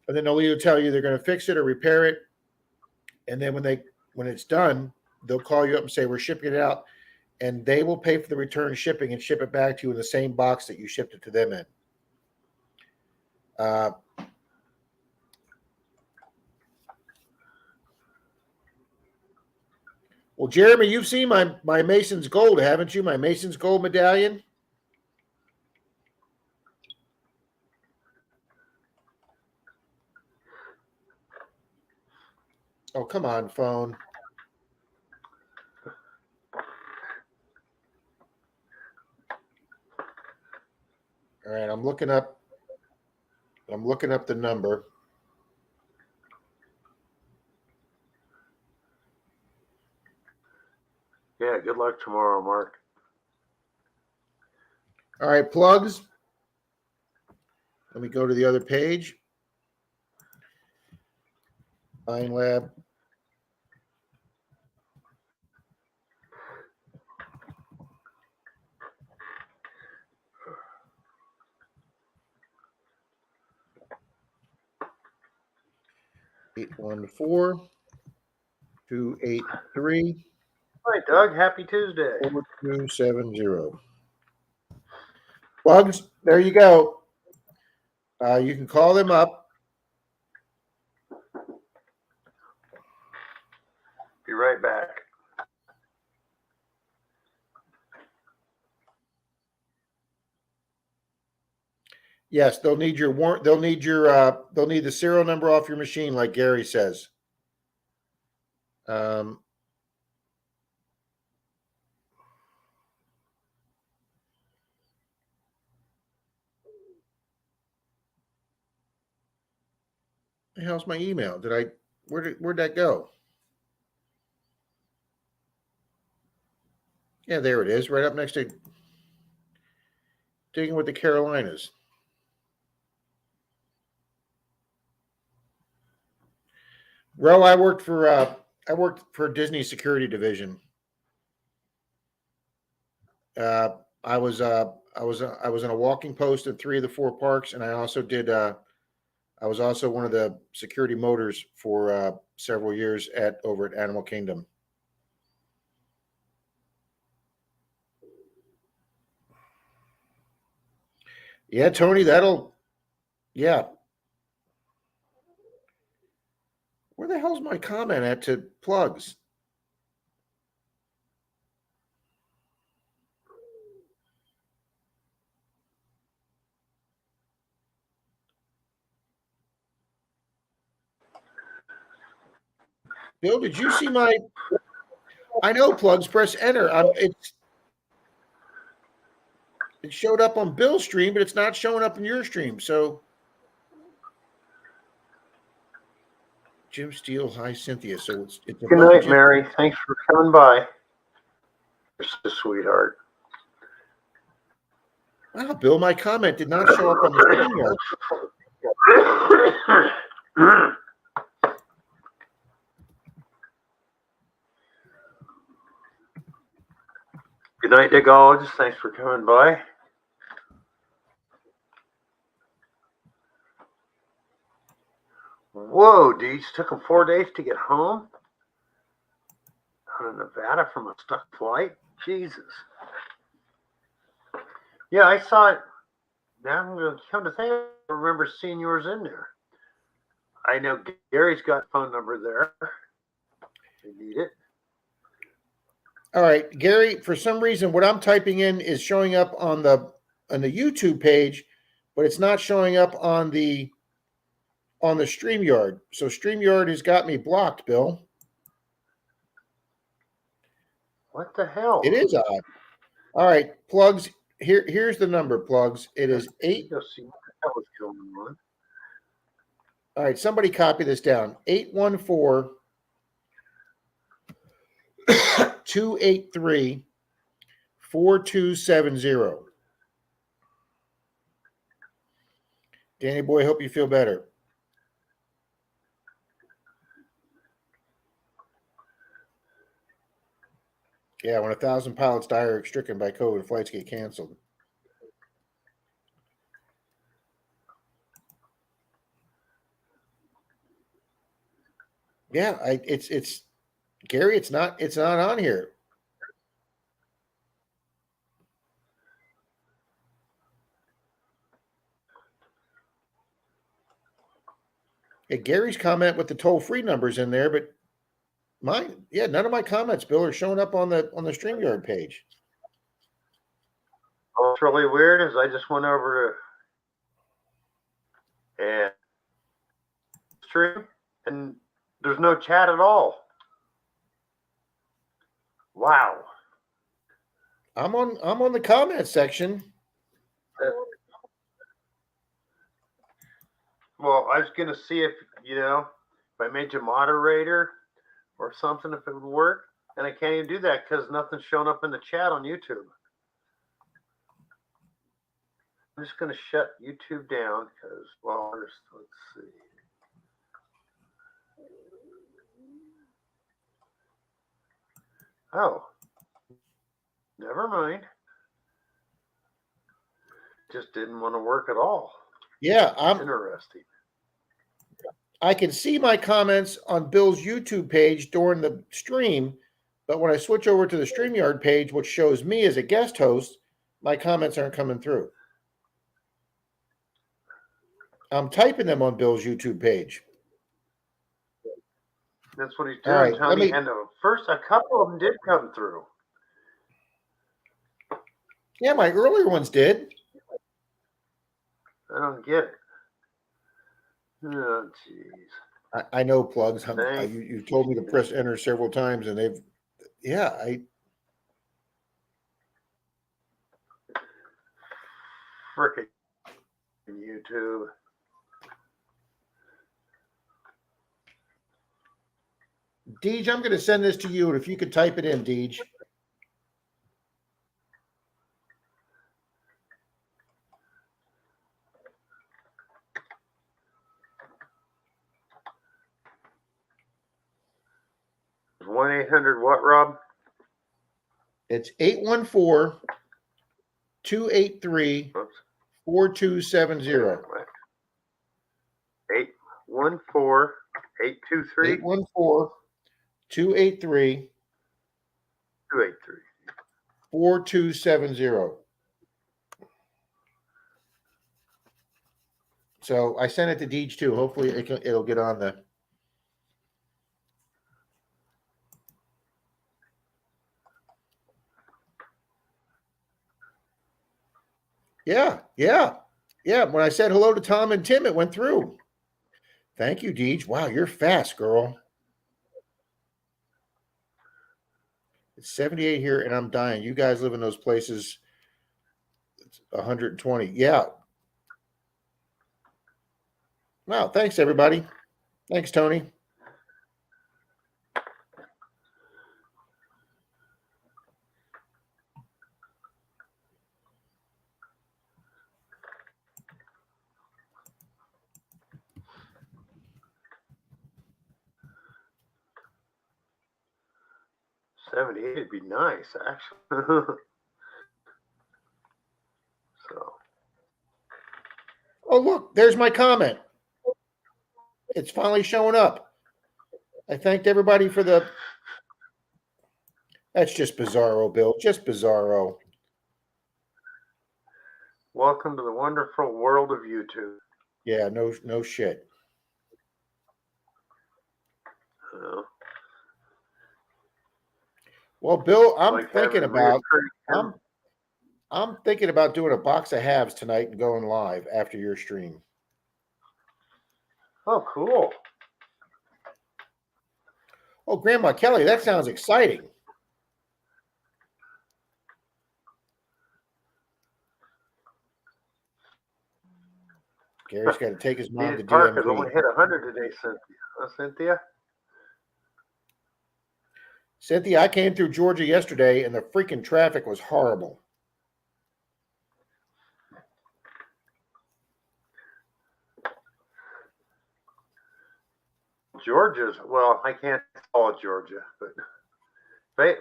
And then they'll either tell you they're going to fix it or repair it. And then when it's done, they'll call you up and say, we're shipping it out. And they will pay for the return shipping and ship it back to you in the same box that you shipped it to them in. Well, Jeremy, you've seen my Mason's Gold, haven't you? My Mason's Gold medallion. Oh, come on, phone. All right, I'm looking up the number. Yeah, good luck tomorrow, Mark. All right, plugs. Let me go to the other page. Pine Lab. Eight 283 Hi, Doug. Happy Tuesday. 4270. Plugs, there you go. You can call them up. Be right back. Yes, they'll need your warrant. They'll need the serial number off your machine, like Gary says. The hell's my email? Where'd that go? Yeah, there it is, right up next to Digging with the Carolinas. Ro, I worked for Disney Security Division. I was in a walking post in 3 of the 4 parks, and I also did. I was also one of the security motors for several years over at Animal Kingdom. Yeah, Tony, yeah. Where the hell's my comment at to plugs? Bill, did you see my? I know plugs. Press enter. It showed up on Bill's stream, but it's not showing up in your stream. So, Jim Steele, hi Cynthia. So it's Good night, Mary. Thanks for coming by. You're a sweetheart. Wow, Bill, my comment did not show up on the StreamYard. Good night, Digologist. Thanks for coming by. Whoa, Deej, took him 4 days to get home out of Nevada from a stuck flight. Jesus. Yeah, I saw it. Now I'm going to come to think, I remember seeing yours in there. I know Gary's got a phone number there. They need it. All right, Gary, for some reason, what I'm typing in is showing up on the YouTube page, but it's not showing up on the StreamYard. So StreamYard has got me blocked, Bill. What the hell? It is odd. All right, plugs. Here's the number, plugs. It is 8. Go see what the hell is going on. All right, somebody copy this down. 814 283 4270. Danny boy, hope you feel better. Yeah, when 1,000 pilots die or stricken by COVID, flights get canceled. Yeah, it's Gary. It's not on here. Gary's comment with the toll-free numbers in there, but Mine, yeah, none of my comments, Bill, are showing up on the StreamYard page. What's really weird is I just went over to and stream, and there's no chat at all. Wow. I'm on the comment section. Well, I was gonna see if if I made you moderator or something, if it would work, and I can't even do that because nothing's showing up in the chat on YouTube. I'm just gonna shut YouTube down because let's see. Oh, never mind. Just didn't want to work at all. Yeah, Interesting. I can see my comments on Bill's YouTube page during the stream, but when I switch over to the StreamYard page, which shows me as a guest host, my comments aren't coming through. I'm typing them on Bill's YouTube page. That's what he's doing, right, Tony. And first, a couple of them did come through. Yeah, my earlier ones did. I don't get it. Oh, jeez. I know, Plugs. You told me to press enter several times, and frickin' YouTube. Deej, I'm going to send this to you, and if you could type it in, Deej. It's 1-800 what, Rob? It's 814-283-4270. 814-823? 814-283-4270. So I sent it to Deej too. Hopefully it'll get on the. Yeah. When I said hello to Tom and Tim, it went through. Thank you, Deej. Wow, you're fast, girl. It's 78 here, and I'm dying. You guys live in those places. It's 120. Yeah. Wow, thanks, everybody. Thanks, Tony. $78 would be nice, actually. So. Oh, look, there's my comment. It's finally showing up. I thanked everybody for the. That's just bizarro, Bill. Just bizarro. Welcome to the wonderful world of YouTube. Yeah, no shit. Well, Bill, I'm thinking about doing a box of halves tonight and going live after your stream. Oh, cool. Oh, Grandma Kelly, that sounds exciting. Gary's got to take his mom to Park has DMV. only hit 100 today, Cynthia. Cynthia, I came through Georgia yesterday, and the freaking traffic was horrible. Georgia's, well, I can't call it Georgia, but I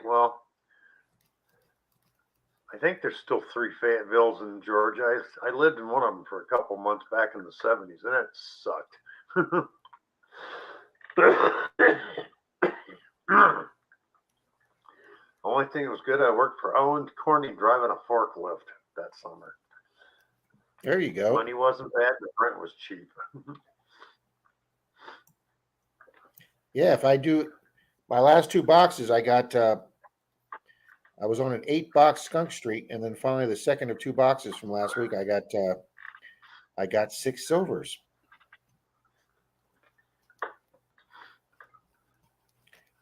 think there's still 3 Fayettevilles in Georgia. I lived in one of them for a couple months back in the 70s, and it sucked. Only thing that was good, I worked for Owen Corning driving a forklift that summer. There you go. Money wasn't bad, the rent was cheap. Yeah, if I do My last 2 boxes, I got. I was on an 8-box Skunk Street, and then finally the second of 2 boxes from last week, I got 6 silvers.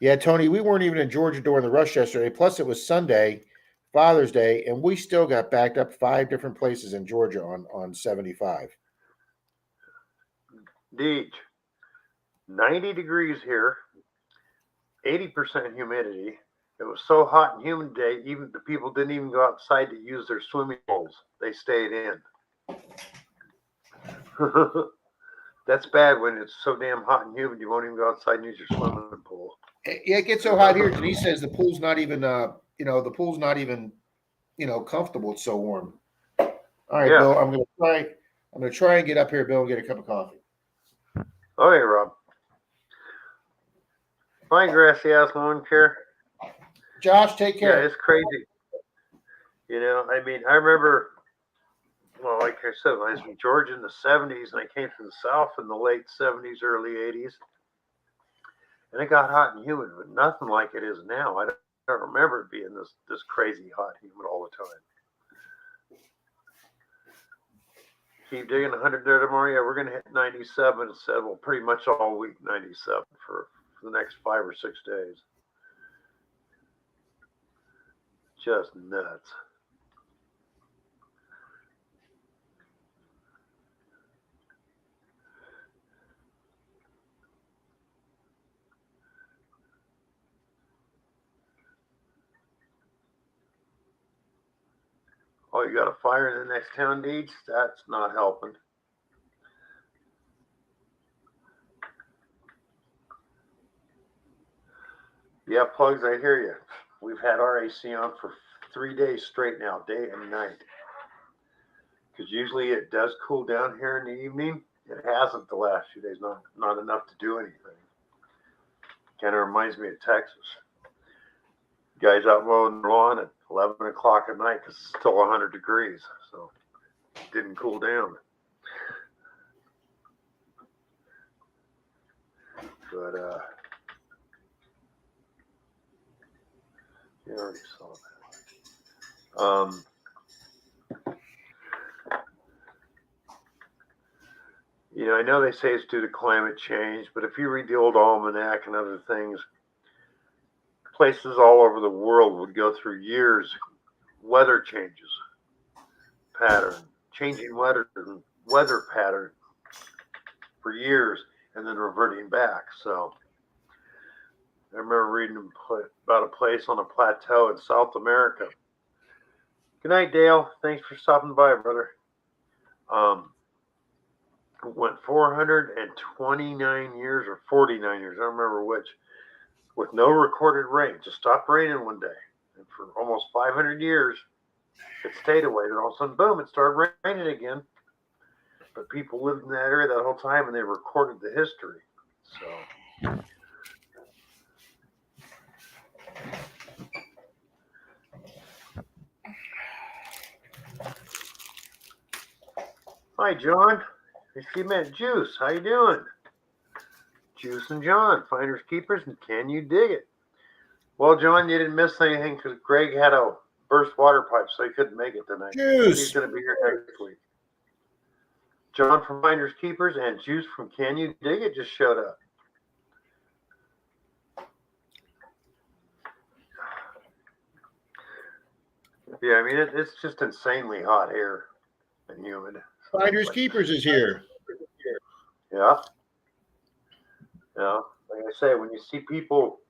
Yeah, Tony, we weren't even in Georgia during the rush yesterday. Plus, it was Sunday, Father's Day, and we still got backed up 5 different places in Georgia on 75. Deej, 90 degrees here, 80% humidity. It was so hot and humid today, even the people didn't even go outside to use their swimming pools. They stayed in. That's bad when it's so damn hot and humid you won't even go outside and use your swimming pool. Yeah, it gets so hot here. Denise says the pool's not even, the pool's not even, comfortable. It's so warm. All right, Yeah. Bill, I'm gonna try and get up here, Bill, and get a cup of coffee. Okay, Rob. Fine, grassy ass lawn care. Josh, take care. Yeah, it's crazy. I remember, well, like I said, when I was in Georgia in the 70s and I came from the South in the late 70s, early 80s, and it got hot and humid, but nothing like it is now. I don't remember it being this crazy hot, humid all the time. Keep digging 100 there tomorrow. Yeah, we're going to hit 97 and said, well, pretty much all week 97 for the next 5 or 6 days. Just nuts. Oh, you got a fire in the next town, Deej? That's not helping. Yeah, Plugs, I hear you. We've had our AC on for 3 days straight now, day and night. Because usually it does cool down here in the evening. It hasn't the last few days, not enough to do anything. Kind of reminds me of Texas. Guys out mowing the lawn at 11 o'clock at night because it's still 100 degrees. So it didn't cool down. But, you already saw that. I know they say it's due to climate change, but if you read the old almanac and other things, places all over the world would go through years, weather changes, changing weather pattern for years, and then reverting back. So I remember reading about a place on a plateau in South America. Good night, Dale. Thanks for stopping by, brother. Went 429 years or 49 years, I don't remember which, with no recorded rain. Just stopped raining one day. And for almost 500 years, it stayed away. And all of a sudden, boom, it started raining again. But people lived in that area that whole time, and they recorded the history. So, hi, John. She meant Juice. How you doing? Juice and John, finders keepers, and can you dig it? Well, John, you didn't miss anything because Greg had a burst water pipe, so he couldn't make it tonight. Juice. He's going to be here next week. John from Finders Keepers and Juice from Can You Dig It just showed up. Yeah, I mean, it's just insanely hot here and humid. Finders Keepers is here. Yeah. Yeah. Like I say, when you see people,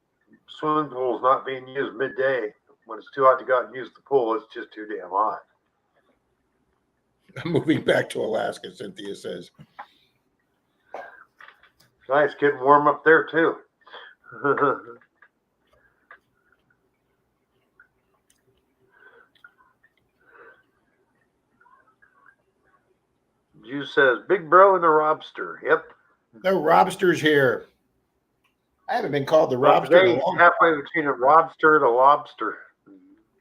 swimming pools not being used midday, when it's too hot to go out and use the pool, it's just too damn hot. I'm moving back to Alaska, Cynthia says. Nice, getting warm up there too. Juice says, Big Bro and the Robster. Yep. The Robster's here. I haven't been called the Robster Today, in a long halfway between a Robster and a Lobster.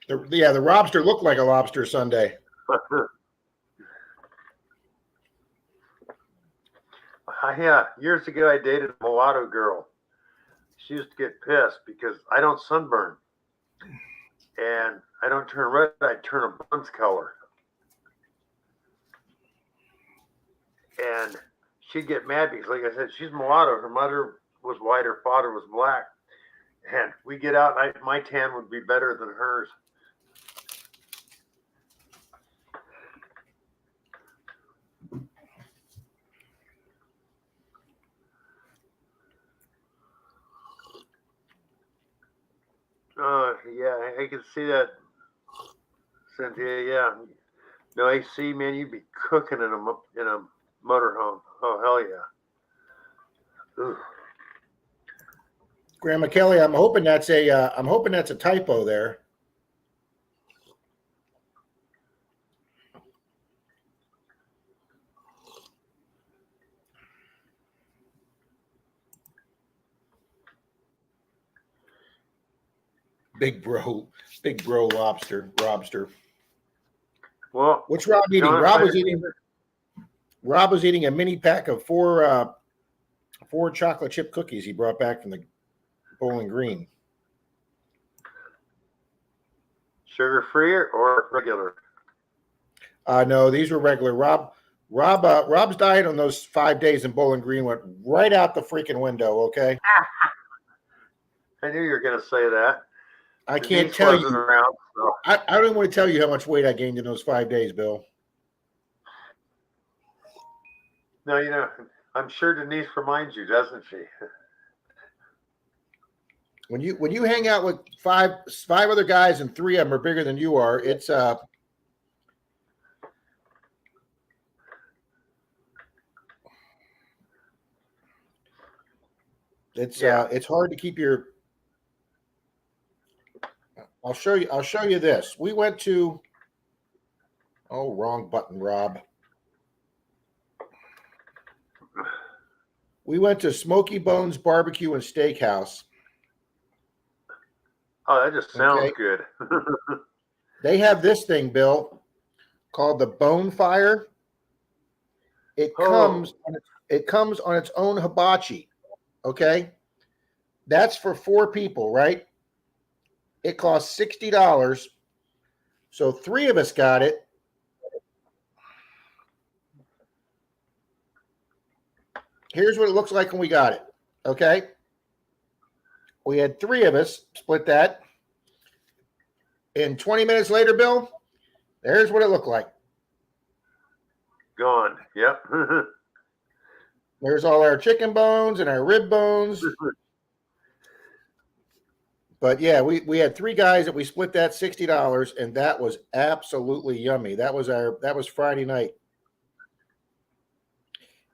the Robster looked like a lobster Sunday. Yeah, years ago I dated a mulatto girl. she used to get pissed because I don't sunburn. And I don't turn red, I turn a bronze color. And she'd get mad because, like I said, she's mulatto. Her mother was white, her father was black. And we get out, and my tan would be better than hers. Yeah, I can see that, Cynthia. Yeah, no AC, man. You'd be cooking in a motorhome. Oh hell yeah. Ooh. Grandma Kelly, I'm hoping that's a typo there. Big bro lobster. Well, what's Rob eating? Rob was eating a mini pack of four chocolate chip cookies he brought back from the Bowling Green. Sugar free or regular? No, these were regular. Rob's diet on those 5 days in Bowling Green went right out the freaking window. Okay. I knew you were going to say that. I can't tell you. Around, so. I don't even want to tell you how much weight I gained in those 5 days, Bill. No, I'm sure Denise reminds you, doesn't she? When you hang out with five other guys and 3 of them are bigger than you are, it's hard to keep your. I'll show you this. We went to. Oh, wrong button, Rob. We went to Smoky Bones Barbecue and Steakhouse. Oh, that just sounds good. They have this thing, Bill, called the Bone Fire. It comes on its own hibachi. Okay, that's for 4 people, right? It costs $60. So 3 of us got it. Here's what it looks like when we got it. Okay. We had 3 of us split that. And 20 minutes later, Bill, there's what it looked like. Gone. Yep. There's all our chicken bones and our rib bones. But yeah, we had 3 guys that we split that $60, and that was absolutely yummy. That was Friday night.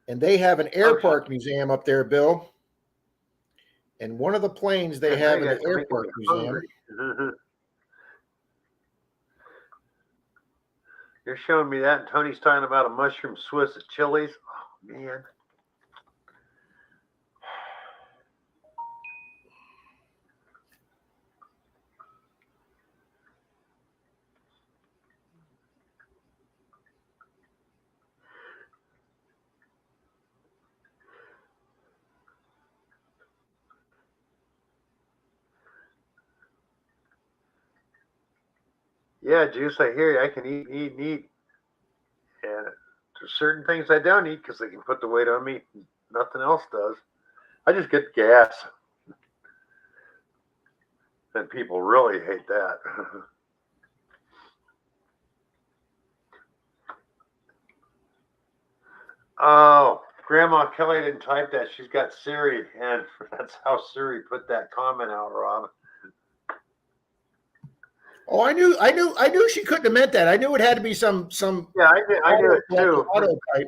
And they have an air park museum up there, Bill. And one of the planes they have in the air park museum. You're showing me that, and Tony's talking about a mushroom Swiss at Chili's. Oh, man. Yeah, Juice, I hear you. I can eat. And there's certain things I don't eat because they can put the weight on me. Nothing else does. I just get gas. And people really hate that. Oh, Grandma Kelly didn't type that. She's got Siri, and that's how Siri put that comment out, Rob. Oh, I knew she couldn't have meant that. I knew it had to be some. Yeah, I knew it too. Auto type.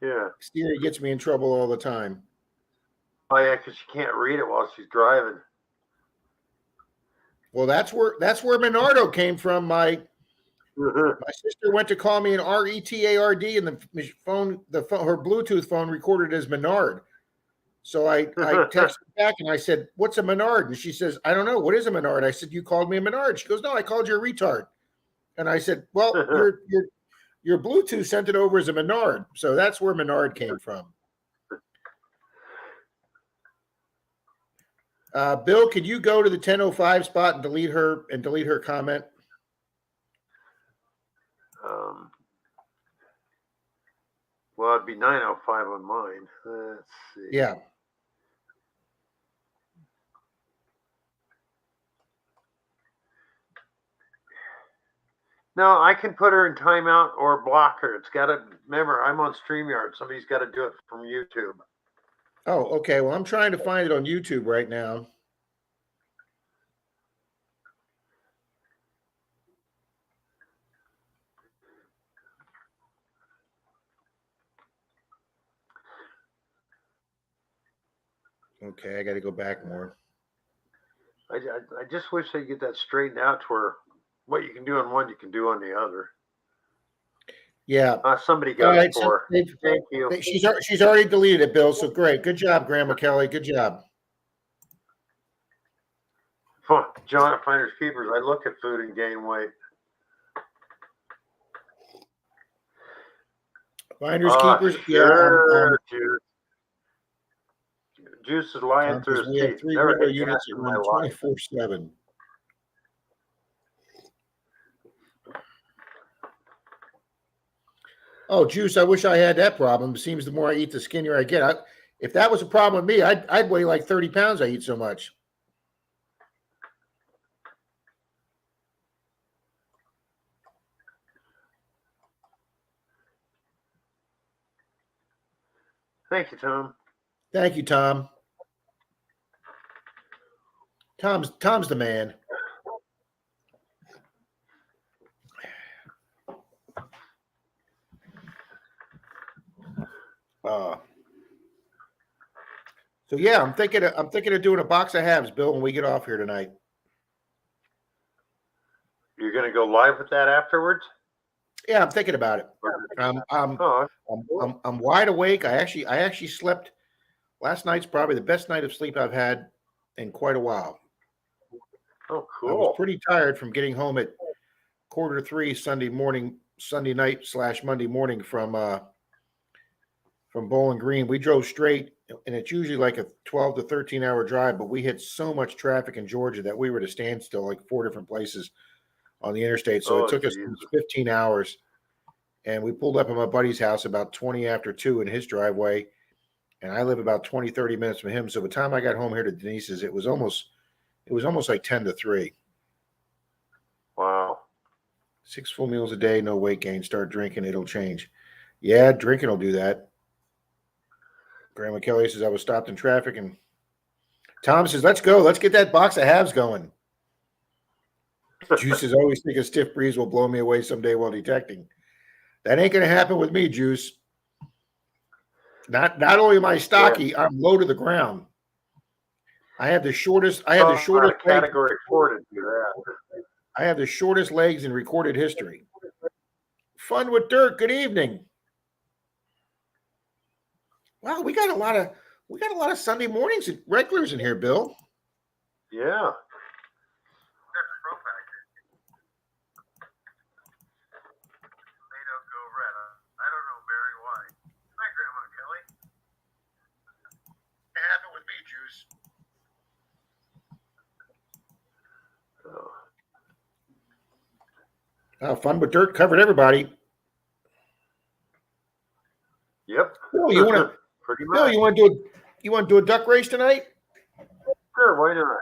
Yeah. Siri gets me in trouble all the time. Oh yeah, because she can't read it while she's driving. Well, that's where Menardo came from. My sister went to call me an RETARD, and the phone, her Bluetooth phone recorded as Menard. So I texted back and I said, "What's a Menard?" And she says, "I don't know. What is a Menard?" I said, "You called me a Menard." She goes, "No, I called you a retard." And I said, "Well, your Bluetooth sent it over as a Menard." So that's where Menard came from. Bill, could you go to the 10:05 spot and delete her comment? Well, it'd be 9:05 on mine. Let's see. Yeah. No, I can put her in timeout or block her. It's got to remember I'm on StreamYard. Somebody's got to do it from YouTube. Oh, okay. Well, I'm trying to find it on YouTube right now. Okay, I got to go back more. I just wish they'd get that straightened out to where what you can do on one, you can do on the other. Yeah. Somebody got it for. Thank you. She's already deleted it, Bill. So great. Good job, Grandma Kelly. Good job. John at Finders Keepers, I look at food and gain weight. Finders Keepers, sure, Juice. Juice is lying through his we have teeth. 3 window units that run 24/7. Oh, Juice, I wish I had that problem. It seems the more I eat, the skinnier I get. If that was a problem with me, I'd weigh like 30 pounds. I eat so much. Thank you, Tom. Thank you, Tom. Tom's the man. So yeah, I'm thinking of doing a box of halves, Bill, when we get off here tonight. You're going to go live with that afterwards? Yeah, I'm thinking about it. I'm wide awake. I actually slept. Last night's probably the best night of sleep I've had in quite a while. Oh, cool. I was pretty tired from getting home at 2:45 Sunday night / Monday morning from Bowling Green. We drove straight, and it's usually like a 12 to 13 hour drive, but we hit so much traffic in Georgia that we were to standstill like 4 different places on the interstate. So it took us 15 hours, and we pulled up at my buddy's house about 20 after 2 in his driveway, and I live about 20, 30 minutes from him. So by the time I got home here to Denise's, it was almost like 10 to 3. Wow. 6 full meals a day, no weight gain. Start drinking, it'll change. Yeah, drinking will do that. Grandma Kelly says I was stopped in traffic, and Tom says, let's go. Let's get that box of halves going. Juice says, always think a stiff breeze will blow me away someday while detecting. That ain't going to happen with me, Juice. Not only am I stocky, I'm low to the ground. I have the shortest category 4 to do that. I have the shortest legs in recorded history. Fun with Dirt. Good evening. Wow, we got a lot of Sunday mornings regulars in here, Bill. Yeah. Fun with Dirt covered everybody. Yep. Bill, you want to do a duck race tonight? Sure, why not?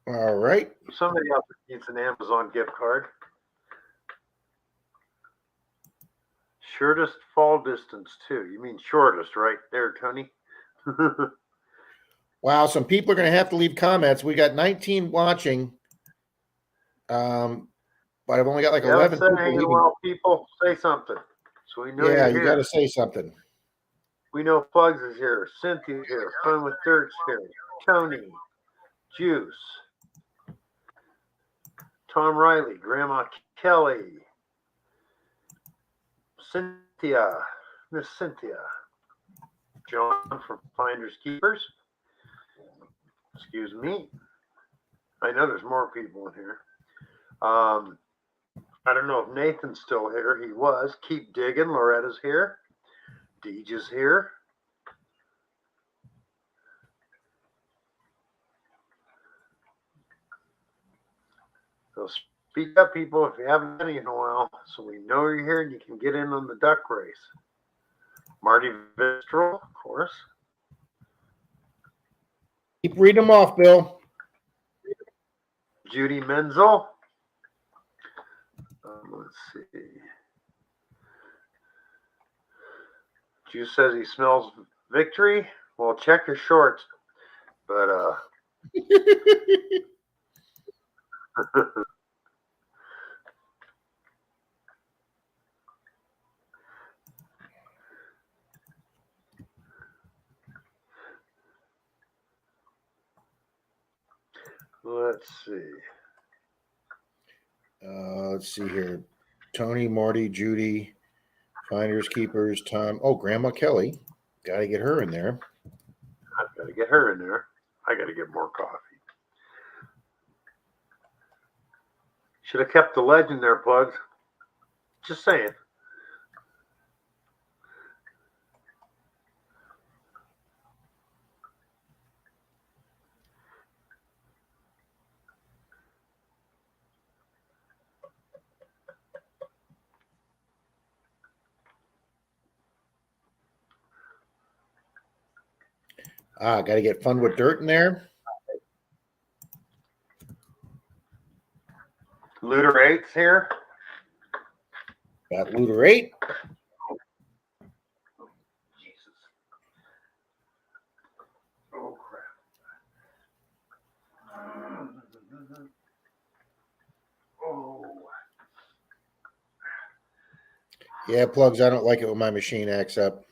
All right. Somebody else needs an Amazon gift card. Shortest fall distance too. You mean shortest, right there, Tony? Wow, some people are going to have to leave comments. We got 19 watching. But I've only got like 11 people. Well, people say something. So we know. Yeah, you got to say something. We know Plugs is here. Cynthia's here. Fun with Dirt's here. Tony, Juice, Tom Riley, Grandma Kelly, Cynthia, Miss Cynthia, John from Finders Keepers. Excuse me. I know there's more people in here. I don't know if Nathan's still here. He was. Keep digging. Loretta's here. Deej is here. So speak up, people, if you haven't done it in a while, so we know you're here and you can get in on the duck race. Marty Vistrel, of course. Keep reading them off, Bill. Judy Menzel. Let's see. Juice says he smells victory. Well, check your shorts. But let's see. Let's see here. Tony, Marty, Judy, Finders, Keepers, Tom. Oh, Grandma Kelly. Got to get her in there. I've got to get her in there. I got to get more coffee. Should have kept the legend there, Plugs. Just saying. Got to get Fun with Dirt in there. Looter 8's here. Got Looter 8. Jesus. Oh, crap. Oh. Yeah, Plugs. I don't like it when my machine acts up.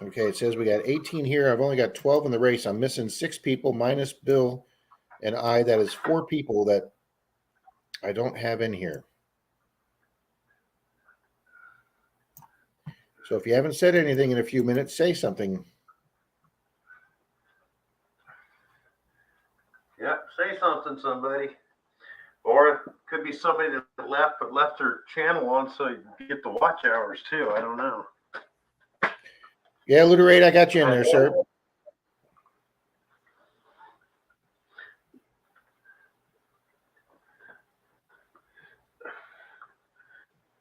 Okay, it says we got 18 here. I've only got 12 in the race. I'm missing 6 people minus Bill and I. That is 4 people that I don't have in here. So if you haven't said anything in a few minutes, say something. Yep, say something, somebody. Or it could be somebody that left but left their channel on so you get the watch hours too. I don't know. Yeah, Looterate, I got you in there, sir.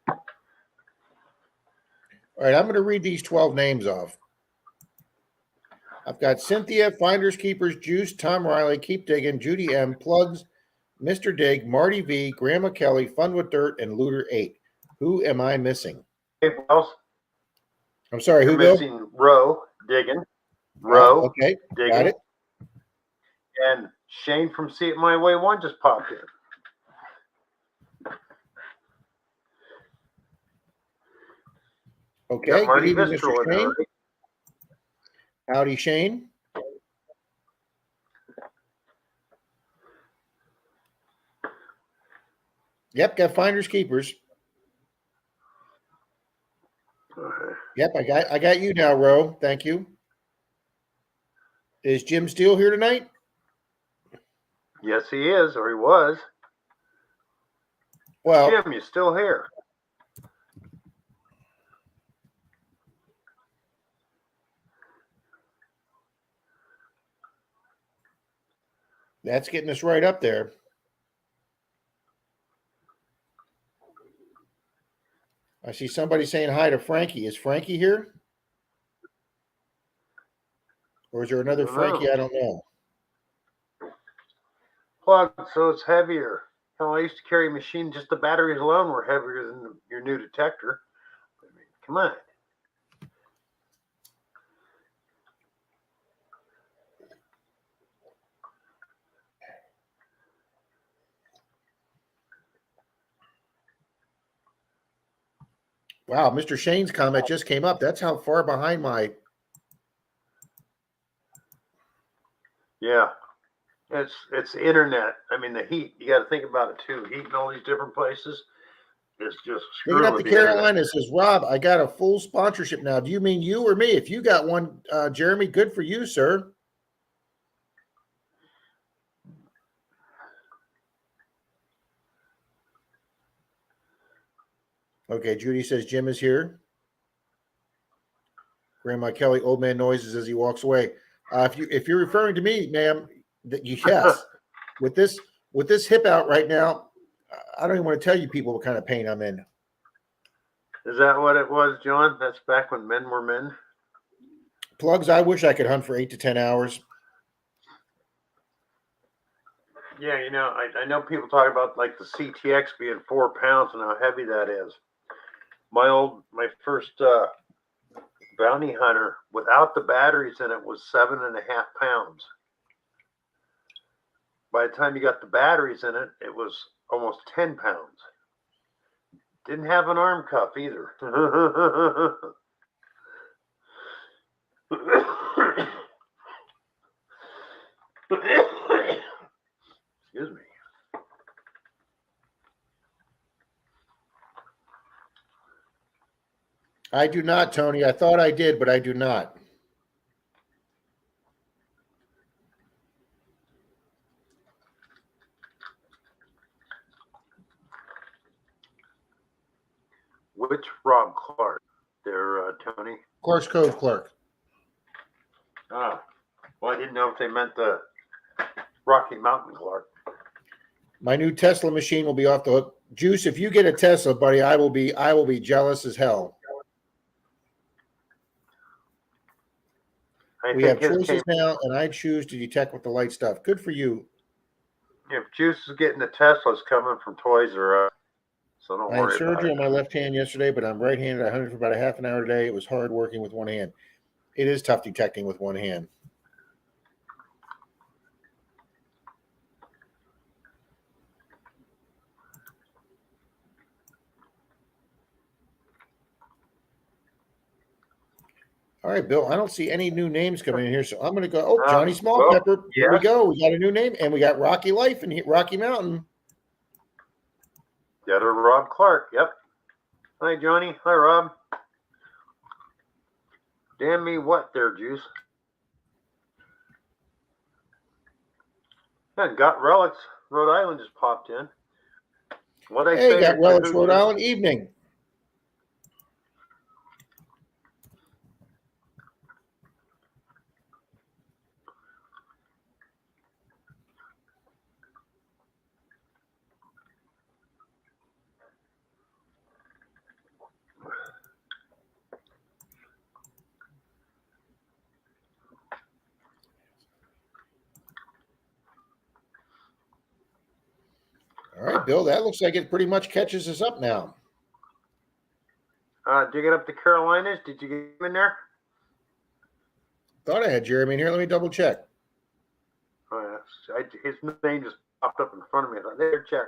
All right, I'm going to read these 12 names off. I've got Cynthia, Finders, Keepers, Juice, Tom Riley, Keep Digging, Judy M, Plugs, Mr. Dig, Marty V, Grandma Kelly, Fun with Dirt, and Looter 8. Who am I missing? Hey, Wells. I'm sorry, You're who, Bill? missing Roe Digging. Roe okay, Digging. got it. And Shane from See It My Way 1 just popped in. Okay, Got Marty good evening, Vistrel Mr. in there, Shane. right? Howdy, Shane. Yep, got Finders, Keepers. Okay. Yep, I got you now, Ro. Thank you. Is Jim Steele here tonight? Yes, he is, or he was. Well, Jim, you still here? that's getting us right up there. I see somebody saying hi to Frankie. Is Frankie here? Or is there another Frankie? I don't know. Plug, so it's heavier. Hell, I used to carry a machine, just the batteries alone were heavier than your new detector. I mean, come on. Wow, Mr. Shane's comment just came up. That's how far behind my... Yeah. It's the internet. I mean, the heat, you got to think about it too. Heat in all these different places is just Looking screwing up with the the internet. Carolina says, Rob, I got a full sponsorship now. Do you mean you or me? If you got one, Jeremy, good for you, sir. Okay, Judy says Jim is here. Grandma Kelly, old man noises as he walks away. If you're referring to me, ma'am, yes. with this hip out right now, I don't even want to tell you people what kind of pain I'm in. Is that what it was, John? That's back when men were men? Plugs, I wish I could hunt for 8 to 10 hours. Yeah, I know people talk about like the CTX being 4 pounds and how heavy that is. My first bounty hunter without the batteries in it was 7.5 pounds. By the time you got the batteries in it, it was almost 10 pounds. Didn't have an arm cuff either. Excuse me. I do not, Tony. I thought I did, but I do not. Which Rob Clark there, Tony? Clark's Cove Clark. Ah, well, I didn't know if they meant the Rocky Mountain Clark. My new Tesla machine will be off the hook. Juice, if you get a Tesla, buddy, I will be jealous as hell. We have choices now, and I choose to detect with the light stuff. Good for you. If Juice is getting the Tesla's coming from Toys R Us, so don't worry about it. I had surgery on my left hand yesterday, but I'm right-handed. I hunted for about a half an hour today. It was hard working with one hand. It is tough detecting with one hand. All right, Bill, I don't see any new names coming in here, so I'm going to go. Oh, Johnny Smallpepper. Well, here we go. We got a new name, and we got Rocky Life in Rocky Mountain. The other Rob Clark. Yep. Hi, Johnny. Hi, Rob. Damn me what there, Juice. Yeah, Got Relics. Rhode Island just popped in. What I say? Hey, Got Relics, Rhode Island. Evening. All right, Bill, that looks like it pretty much catches us up now. Digging up the Carolinas. Did you get him in there? Thought I had Jeremy in here. Let me double check. His name just popped up in front of me. I thought, there, check.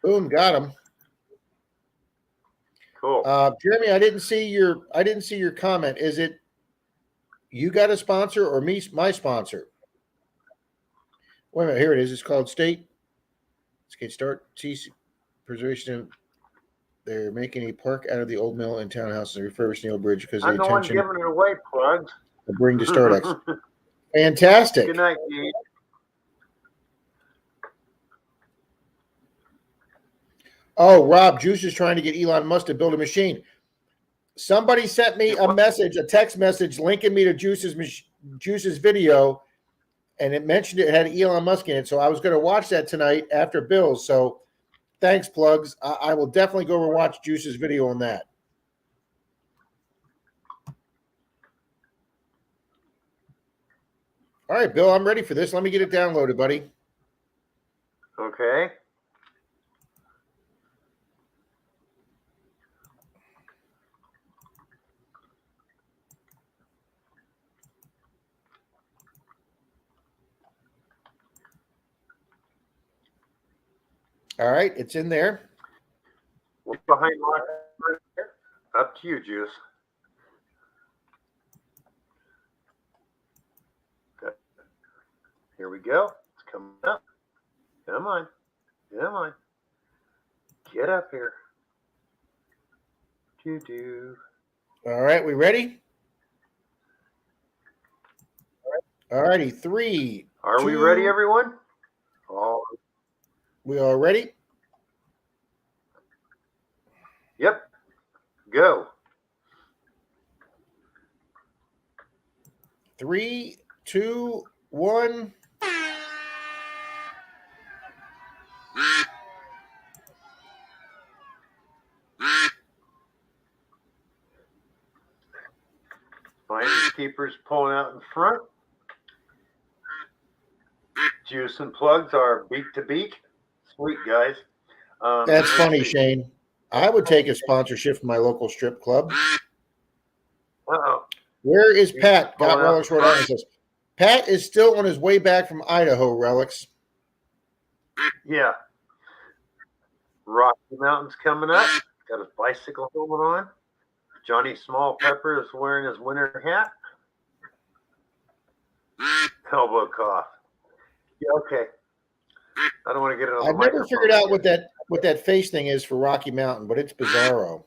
Boom, got him. Cool. Jeremy, I didn't see your comment. Is it you got a sponsor or me, my sponsor? Wait a minute, here it is. It's called State Start TC Preservation. They're making a park out of the old mill and townhouses and refurbishing the old bridge because I'm the one giving it away, Plugs. To bring to StartX. Fantastic. Good night, Gene. Oh, Rob, Juice is trying to get Elon Musk to build a machine. Somebody sent me a text message linking me to Juice's video, and it mentioned it had Elon Musk in it. So I was going to watch that tonight after Bill's. So thanks, Plugs. I will definitely go and watch Juice's video on that. All right, Bill, I'm ready for this. Let me get it downloaded, buddy. Okay. All right, it's in there. What's behind lock? Up to you, Juice. Okay. Here we go. It's coming up. Come on. Come on. Get up here. Doo-doo. All right, we ready? All righty, 3. Are we 2, ready, everyone? Oh, We are ready. yep. Go. 3, 2, 1. Finders keepers pulling out in front. Juice and plugs are beak to beak. Sweet, guys. That's let's funny, see. Shane. I would take a sponsorship from my local strip club. Uh-oh. Where is Pat? Got Pulling out Relics in Rhode front. Island says. Pat is still on his way back from Idaho, Relics. Yeah. Rocky Mountain's coming up. Got his bicycle helmet on. Johnny Small Pepper is wearing his winter hat. Elbow cough. Yeah, okay. I don't want to get it on the I've never microphone figured out again. what that face thing is for Rocky Mountain, but it's bizarro.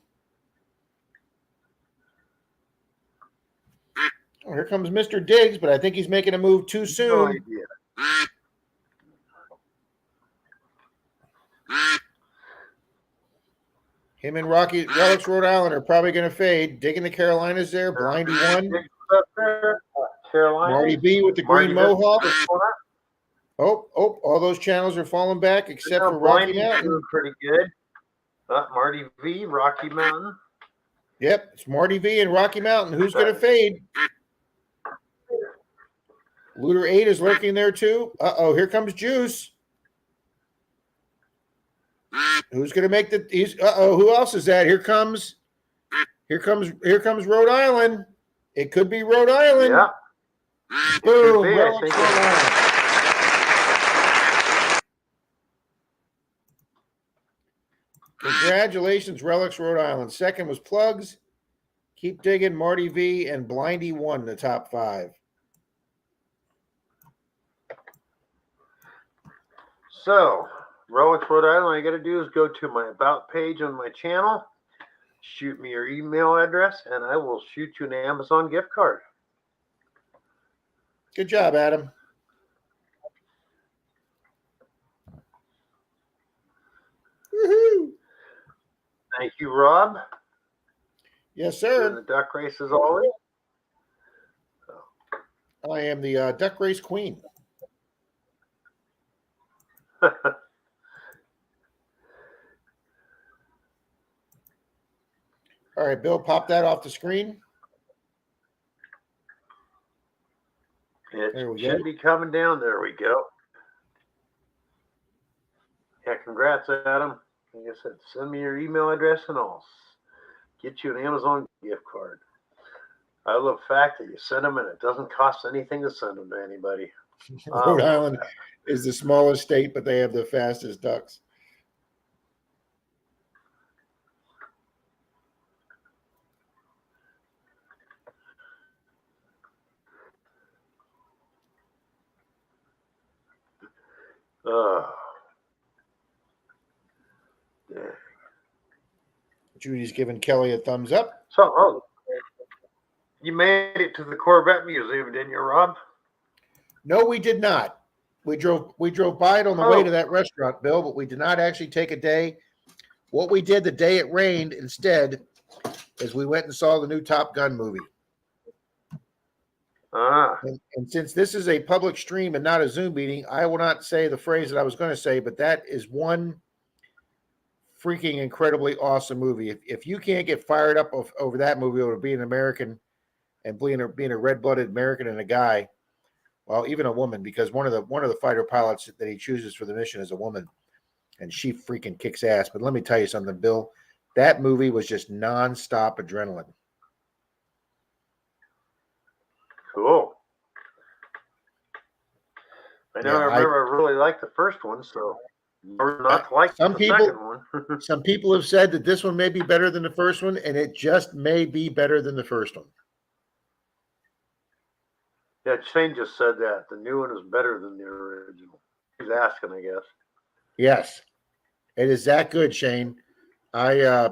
Oh, here comes Mr. Diggs, but I think he's making a move too No soon. idea. Him and Relics Rhode Island are probably going to fade. Digging the Carolinas there. Blindy 1. Up there. Carolina. Marty B with the Marty green Vista mohawk. is going up. Oh, all those channels are falling back except Now, for Rocky Blindy's Mountain. doing pretty good. Marty V, Rocky Mountain. Yep, it's Marty V and Rocky Mountain. Who's going to fade? Looter 8 is lurking there too. Uh-oh, here comes Juice. Who's going to make the? Who else is that? Here comes Rhode Island. It could be Rhode Island. Yeah. Boom! Could be, I Relics think Rhode Island. Congratulations, Relics Rhode Island. Second was Plugs. Keep digging, Marty V and Blindy 1 in the top 5. So, Relics Rhode Island, all you got to do is go to my About page on my channel, shoot me your email address, and I will shoot you an Amazon gift card. Good job, Adam. Woohoo! Thank you, Rob. Yes, Doing sir. the duck race as always. I am the duck race queen. All right, Bill, pop that off the screen. There It we should go. be coming down. There we go. Yeah, congrats, Adam. Like I said, send me your email address and I'll get you an Amazon gift card. I love the fact that you send them and it doesn't cost anything to send them to anybody. Rhode Island is the smallest state, but they have the fastest ducks. Yeah. Judy's giving Kelly a thumbs up. So, you made it to the Corvette Museum, didn't you, Rob? No, we did not. We drove by it on the way to that restaurant, Bill, but we did not actually take a day. What we did the day it rained instead is we went and saw the new Top Gun movie. And since this is a public stream and not a Zoom meeting, I will not say the phrase that I was going to say, but that is one freaking incredibly awesome movie. If you can't get fired up over that movie, over being an American and being a red-blooded American and a guy, well, even a woman, because one of the fighter pilots that he chooses for the mission is a woman, and she freaking kicks ass. But let me tell you something, Bill, that movie was just nonstop adrenaline. Cool. I remember I really liked the first one, so not to like some the people, second one. Some people have said that this one may be better than the first one, and it just may be better than the first one. Yeah, Shane just said that. The new one is better than the original. He's asking, I guess. Yes. It is that good, Shane. I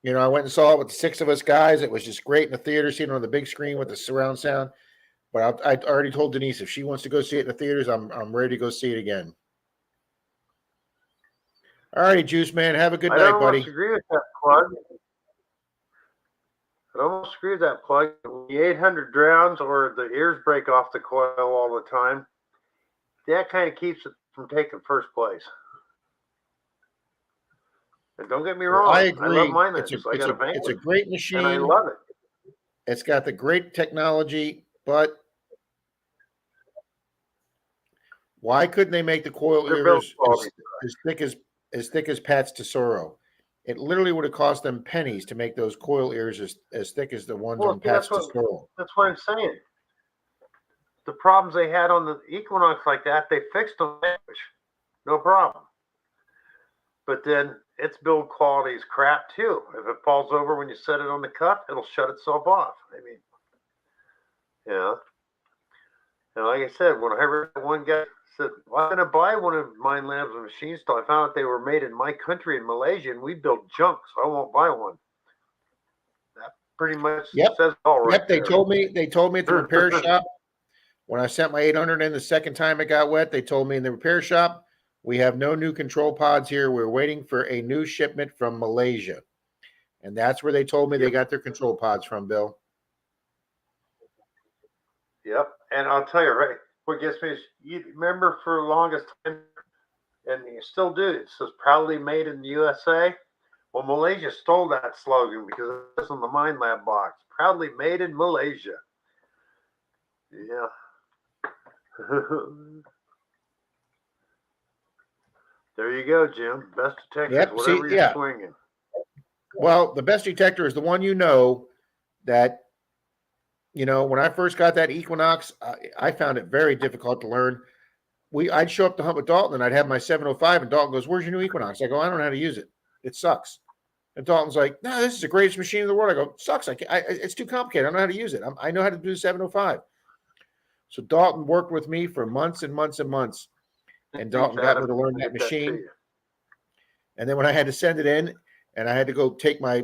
went and saw it with the 6 of us guys. It was just great in the theater, seeing it on the big screen with the surround sound. But I already told Denise if she wants to go see it in the theaters, I'm ready to go see it again. All righty, Juice Man. Have a good night, buddy. I agree with that plug. I almost agree with that plug. The 800 drowns or the ears break off the coil all the time. That kind of keeps it from taking first place. And don't get me wrong. I agree. I love mine. It's a great machine. And I love it. It's got the great technology, but why couldn't they make the coil ears as thick as Pat's Tesoro? It literally would have cost them pennies to make those coil ears as thick as the ones on Pat's Tesoro. That's what I'm saying. The problems they had on the Equinox like that, they fixed them. No problem. But then its build quality is crap too. If it falls over when you set it on the cuff, it'll shut itself off. I mean, yeah. And like I said, when I heard one guy said, "Why didn't I buy one of Minelab's machines till I found out they were made in my country in Malaysia and we build junk, so I won't buy one." That pretty much says it all right. Yep, they told me at the repair shop when I sent my 800 in the second time it got wet, they told me in the repair shop, we have no new control pods here. We're waiting for a new shipment from Malaysia. And that's where they told me they got their control pods from, Bill. Yep. And I'll tell you, right, what gets me is, you remember for the longest time, and you still do, it says proudly made in the USA. Well, Malaysia stole that slogan because it's on the Minelab box. Proudly made in Malaysia. Yeah. There you go, Jim. Best detectors, whatever you're swinging. Well, the best detector is the one that, when I first got that Equinox, I found it very difficult to learn. I'd show up to hunt with Dalton, and I'd have my 705, and Dalton goes, "Where's your new Equinox?" I go, "I don't know how to use it. It sucks." And Dalton's like, "No, this is the greatest machine in the world." I go, "Sucks. It's too complicated. I don't know how to use it. I know how to do the 705. So Dalton worked with me for months and months and months. And Dalton got me to learn that machine. And then when I had to send it in and I had to go take my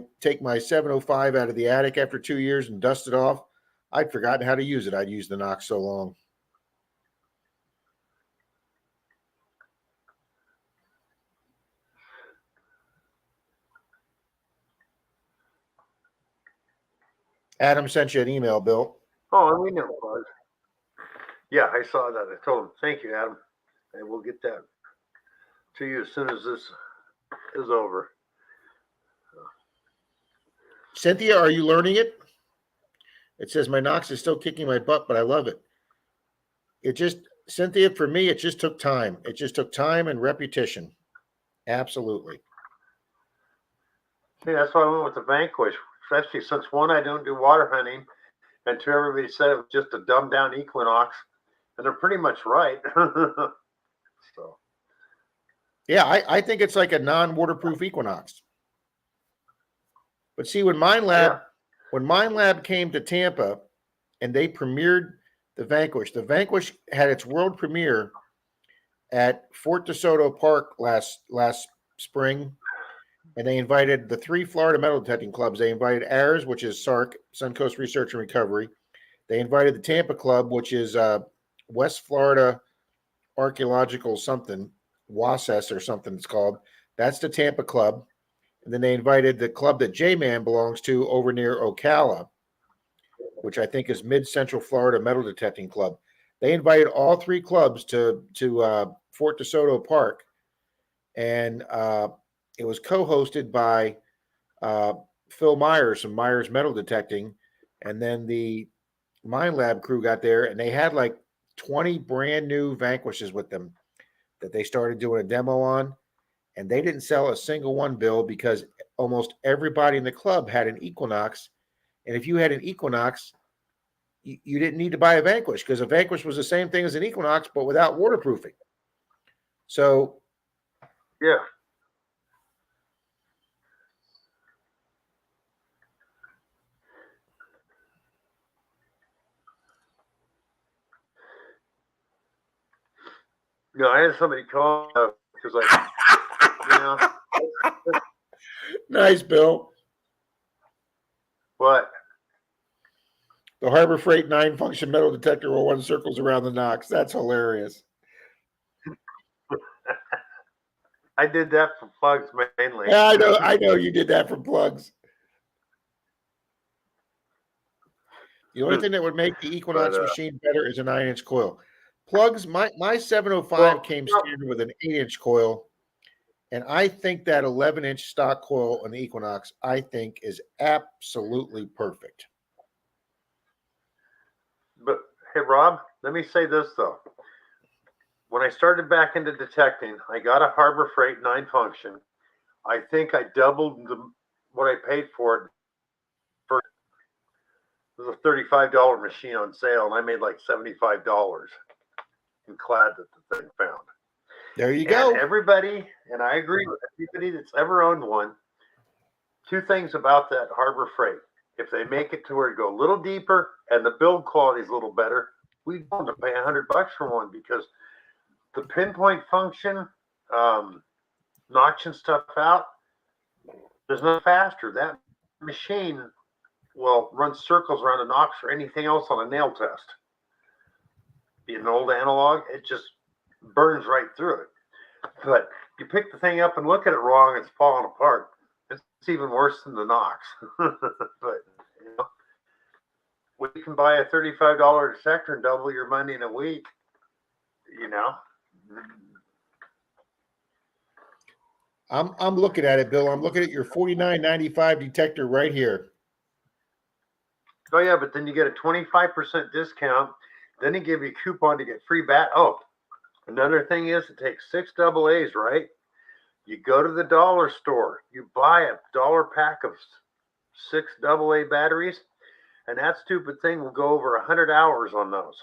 705 out of the attic after 2 years and dust it off, I'd forgotten how to use it. I'd used the Nox so long. Adam sent you an email, Bill. Oh, we know, Buzz. Yeah, I saw that. I told him, "Thank you, Adam. And we'll get that to you as soon as this is over." Cynthia, are you learning it? It says my Nox is still kicking my butt, but I love it. Cynthia, for me, it just took time. It just took time and repetition. Absolutely. See, that's why I went with the Vanquish, especially since one, I don't do water hunting, and two, everybody said it was just a dumbed down Equinox, and they're pretty much right. So, yeah, I think it's like a non-waterproof Equinox. But see, when Minelab came to Tampa and they premiered the Vanquish had its world premiere at Fort DeSoto Park last spring, and they invited the 3 Florida metal detecting clubs. They invited ARRS, which is SARC, Suncoast Research and Recovery. They invited the Tampa Club, which is West Florida Archaeological something, WASS or something it's called. That's the Tampa Club. And then they invited the club that J-Man belongs to over near Ocala, which I think is Mid-Central Florida Metal Detecting Club. They invited all 3 clubs to Fort DeSoto Park. And it was co-hosted by Phil Myers from Myers Metal Detecting. And then the Minelab crew got there, and they had like 20 brand new Vanquishes with them that they started doing a demo on, and they didn't sell a single one, Bill, because almost everybody in the club had an Equinox. And if you had an Equinox, you didn't need to buy a Vanquish, because a Vanquish was the same thing as an Equinox, but without waterproofing. So, yeah. No, I had somebody call because Nice, Bill. What? The Harbor Freight 9-function metal detector will run circles around the Knox. That's hilarious. I did that for plugs mainly. Yeah, I know you did that for plugs. The only thing that would make the Equinox machine better is a 9-inch coil. Plugs, my 705 came standard with an 8-inch coil, and I think that 11-inch stock coil on the Equinox, I think, is absolutely perfect. But hey, Rob, let me say this though. When I started back into detecting, I got a Harbor Freight 9-function. I think I doubled what I paid for it. It was a $35 machine on sale, and I made like $75 in clad that the thing found. There you go. And everybody, and I agree with everybody that's ever owned one, two things about that Harbor Freight. If they make it to where you go a little deeper and the build quality is a little better, we want to pay $100 for one, because the pinpoint function, notching stuff out, there's no faster. That machine will run circles around a Knox or anything else on a nail test. Be an old analog, it just burns right through it. But you pick the thing up and look at it wrong, it's falling apart. It's even worse than the Knox. But you know, when you can buy a $35 detector and double your money in a week, you know. I'm looking at it, Bill. I'm looking at your $49.95 detector right here. Oh yeah, but then you get a 25% discount. Then they give you a coupon to get free bat. Oh, another thing is it takes 6 AA's, right? You go to the dollar store, you buy a $1 pack of 6 AA batteries, and that stupid thing will go over 100 hours on those.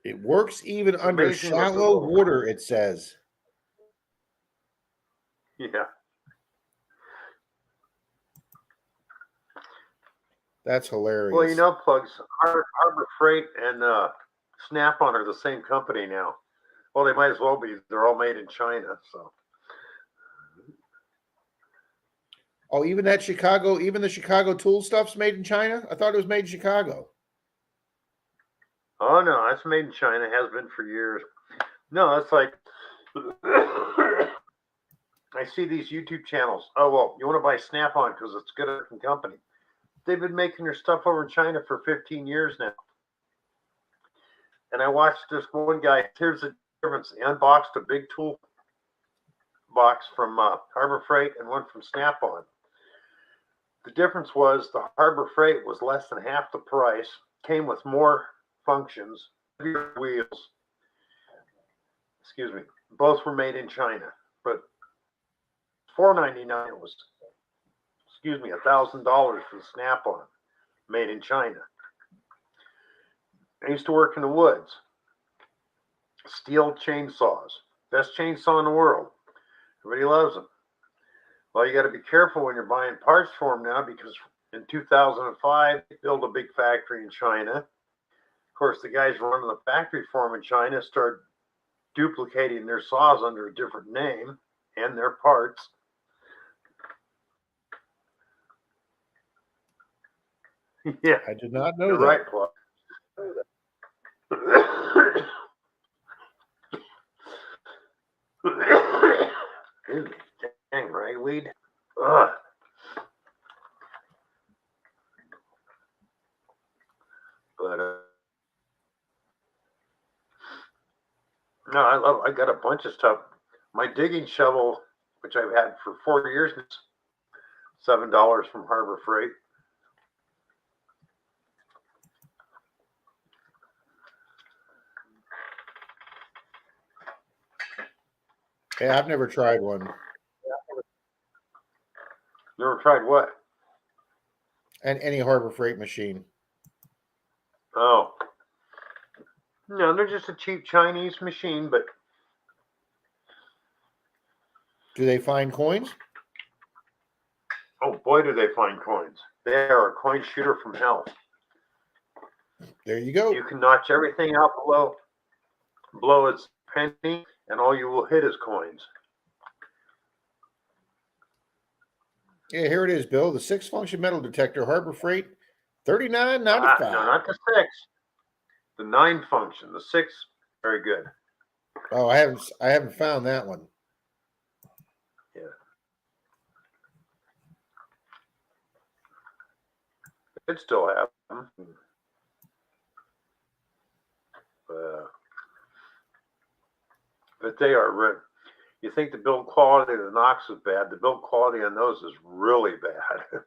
It works even under shallow water, it says. Yeah. That's hilarious. Well, you know, plugs, Harbor Freight and Snap-on are the same company now. Well, they might as well be. They're all made in China, so. Oh, even the Chicago tool stuff's made in China? I thought it was made in Chicago. Oh no, that's made in China. Has been for years. No, it's like I see these YouTube channels. Oh well, you want to buy Snap-on because it's a good American company. They've been making their stuff over in China for 15 years now. And I watched this one guy. Here's the difference. He unboxed a big tool box from Harbor Freight and one from Snap-on. The difference was the Harbor Freight was less than half the price, came with more functions, wheels. Excuse me. Both were made in China, but $499 was, $1,000 for the Snap-on, made in China. I used to work in the woods. Steel chainsaws, best chainsaw in the world. Everybody loves them. Well, you got to be careful when you're buying parts for them now, because in 2005 they built a big factory in China. Of course, the guys running the factory for them in China started duplicating their saws under a different name and their parts. Yeah, I did not know you're that. right, Pluck. Dang, ragweed. Ugh. But no, I got a bunch of stuff. My digging shovel, which I've had for 4 years, $7 from Harbor Freight. Yeah, I've never tried one. Never tried what? And any Harbor Freight machine. Oh. No, they're just a cheap Chinese machine, but. Do they find coins? Oh boy, do they find coins. They are a coin shooter from hell. There you go. You can notch everything out below its penny, and all you will hit is coins. Yeah, here it is, Bill. The 6-function metal detector, Harbor Freight, $39.95. No, not the 6. The 9 function. The 6, very good. Oh, I haven't found that one. Yeah. It still have them. But they are. You think the build quality of the Knox is bad? The build quality on those is really bad.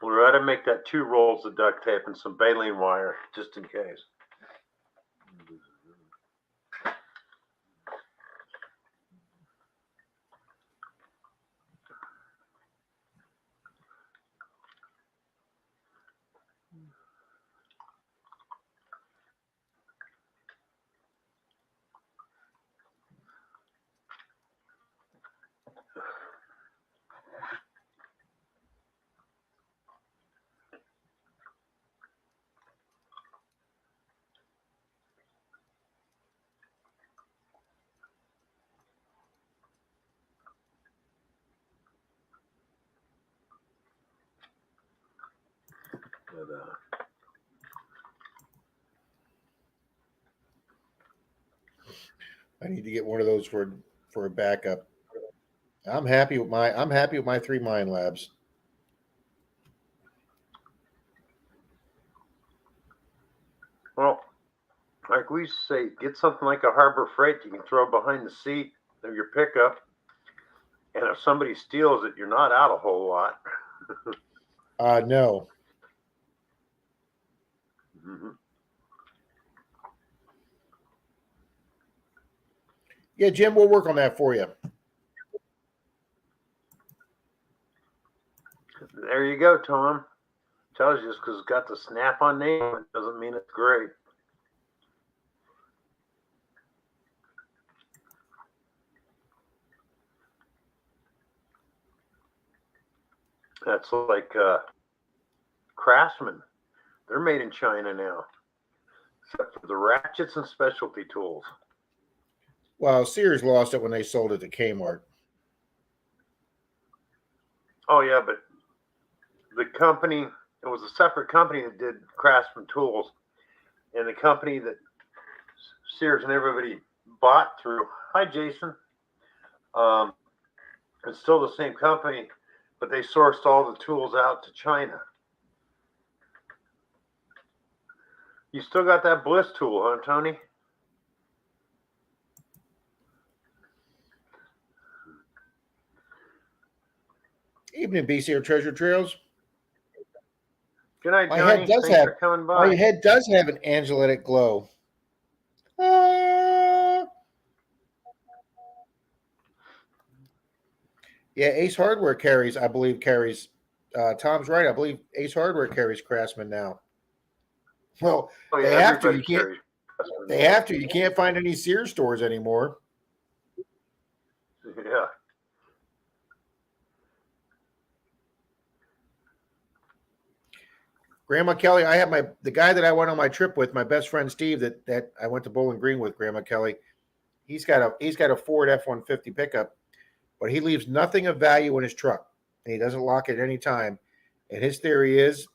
We're going to make that 2 rolls of duct tape and some baleen wire just in case. But, I need to get one of those for a backup. I'm happy with my 3 Mine Labs. well, like we say, get something like a Harbor Freight you can throw behind the seat of your pickup. And if somebody steals it, you're not out a whole lot. No. Mm-hmm. Yeah, Jim, we'll work on that for you. There you go, Tom. Tells you just because it's got the Snap-on name, it doesn't mean it's great. That's like Craftsman. They're made in China now, except for the ratchets and specialty tools. Well, Sears lost it when they sold it to Kmart. Oh yeah, but the company, it was a separate company that did Craftsman tools, and the company that Sears and everybody bought through. Hi, Jason. It's still the same company, but they sourced all the tools out to China. You still got that Bliss tool, huh, Tony? Evening, BCR Treasure Trails. Good night, My Johnny. head does Thanks have for coming by. my head does have an angelic glow. Yeah, Ace Hardware carries. Tom's right. I believe Ace Hardware carries Craftsman now. Well, Oh, yeah, they have to. everybody You can't. carries Craftsman. They have to. You can't find any Sears stores anymore. Yeah. Grandma Kelly, I have the guy that I went on my trip with, my best friend Steve, that I went to Bowling Green with. Grandma Kelly, he's got a Ford F-150 pickup, but he leaves nothing of value in his truck, and he doesn't lock it at any time. And his theory is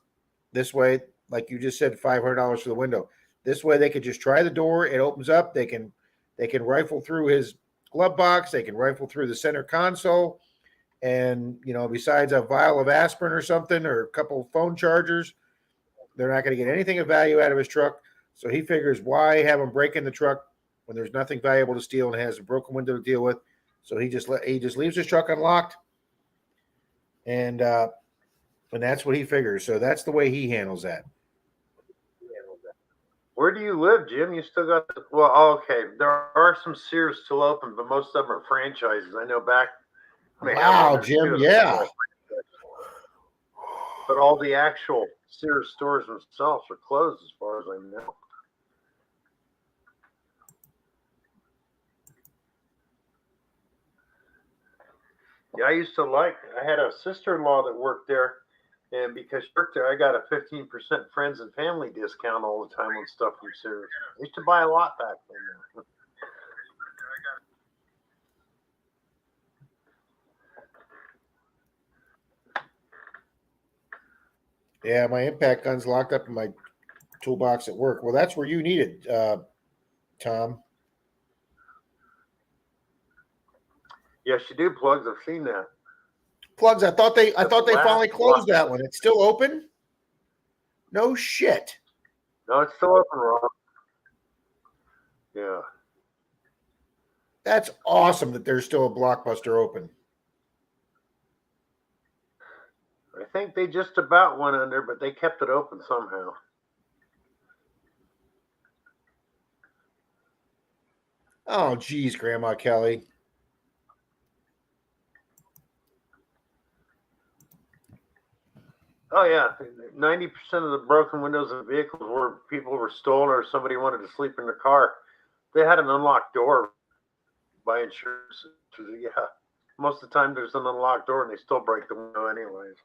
this way, like you just said, $500 for the window. This way, they could just try the door. It opens up. They can rifle through his glove box. They can rifle through the center console, and besides a vial of aspirin or something, or a couple of phone chargers, they're not going to get anything of value out of his truck. So he figures, why have him break in the truck when there's nothing valuable to steal and has a broken window to deal with? So he just leaves his truck unlocked, and that's what he figures. So that's the way he handles that. Where do you live, Jim? You still got okay. There are some Sears still open, but most of them are franchises. I know back. Wow, Jim, yeah. But all the actual Sears stores themselves are closed, as far as I know. Yeah, I used to I had a sister-in-law that worked there, and because she worked there, I got a 15% friends and family discount all the time on stuff from Sears. I used to buy a lot back then. Yeah, my impact gun's locked up in my toolbox at work. Well, that's where you need it, Tom. Yes, you do, Plugs. I've seen that. Plugs. I thought they finally closed block. that one. It's still open? No shit. No, it's still open, Rob. Yeah. That's awesome that there's still a Blockbuster open. I think they just about went under, but they kept it open somehow. Oh, geez, Grandma Kelly. Oh yeah, 90% of the broken windows of vehicles where people were stolen or somebody wanted to sleep in their car, they had an unlocked door by insurance. Yeah, most of the time there's an unlocked door and they still break the window anyways.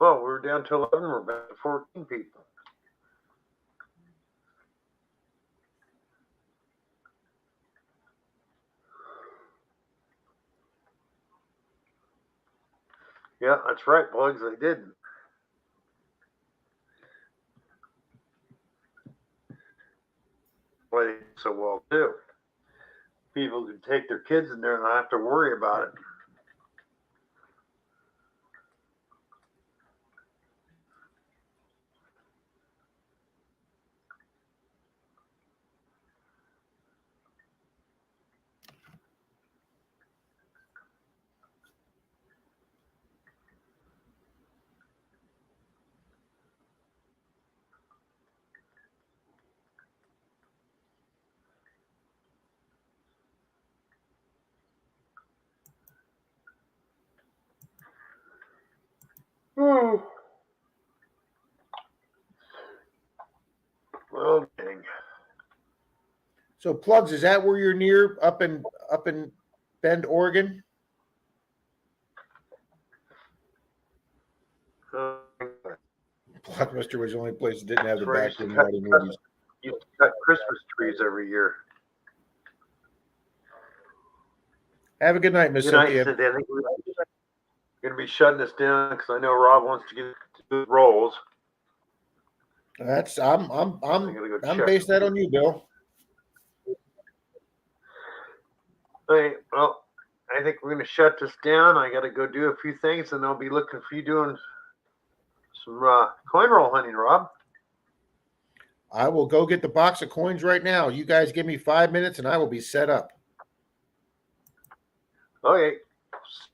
Well, we were down to 11. We're back to 14 people. Yeah, that's right, Plugs. They didn't. Well, they did so well too. People can take their kids in there and not have to worry about it. Well, dang. So, Plugs, is that where you're near up in Bend, Oregon? Blockbuster was the only place that didn't have the backroom naughty movies. You cut Christmas trees every year. Have a good night, Miss Good night, Cynthia. Cynthia. I think we're going to be shutting this down because I know Rob wants to get to rolls. That's I'm basing that on you, Bill. Hey, well, I think we're going to shut this down. I got to go do a few things, and I'll be looking for you doing some coin roll hunting, Rob. I will go get the box of coins right now. You guys give me 5 minutes, and I will be set up. Okay.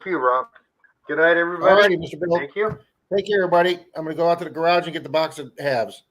See you, Rob. Good night, everybody. All righty, Mr. Bill. Thank you. Take care, everybody. I'm going to go out to the garage and get the box of halves.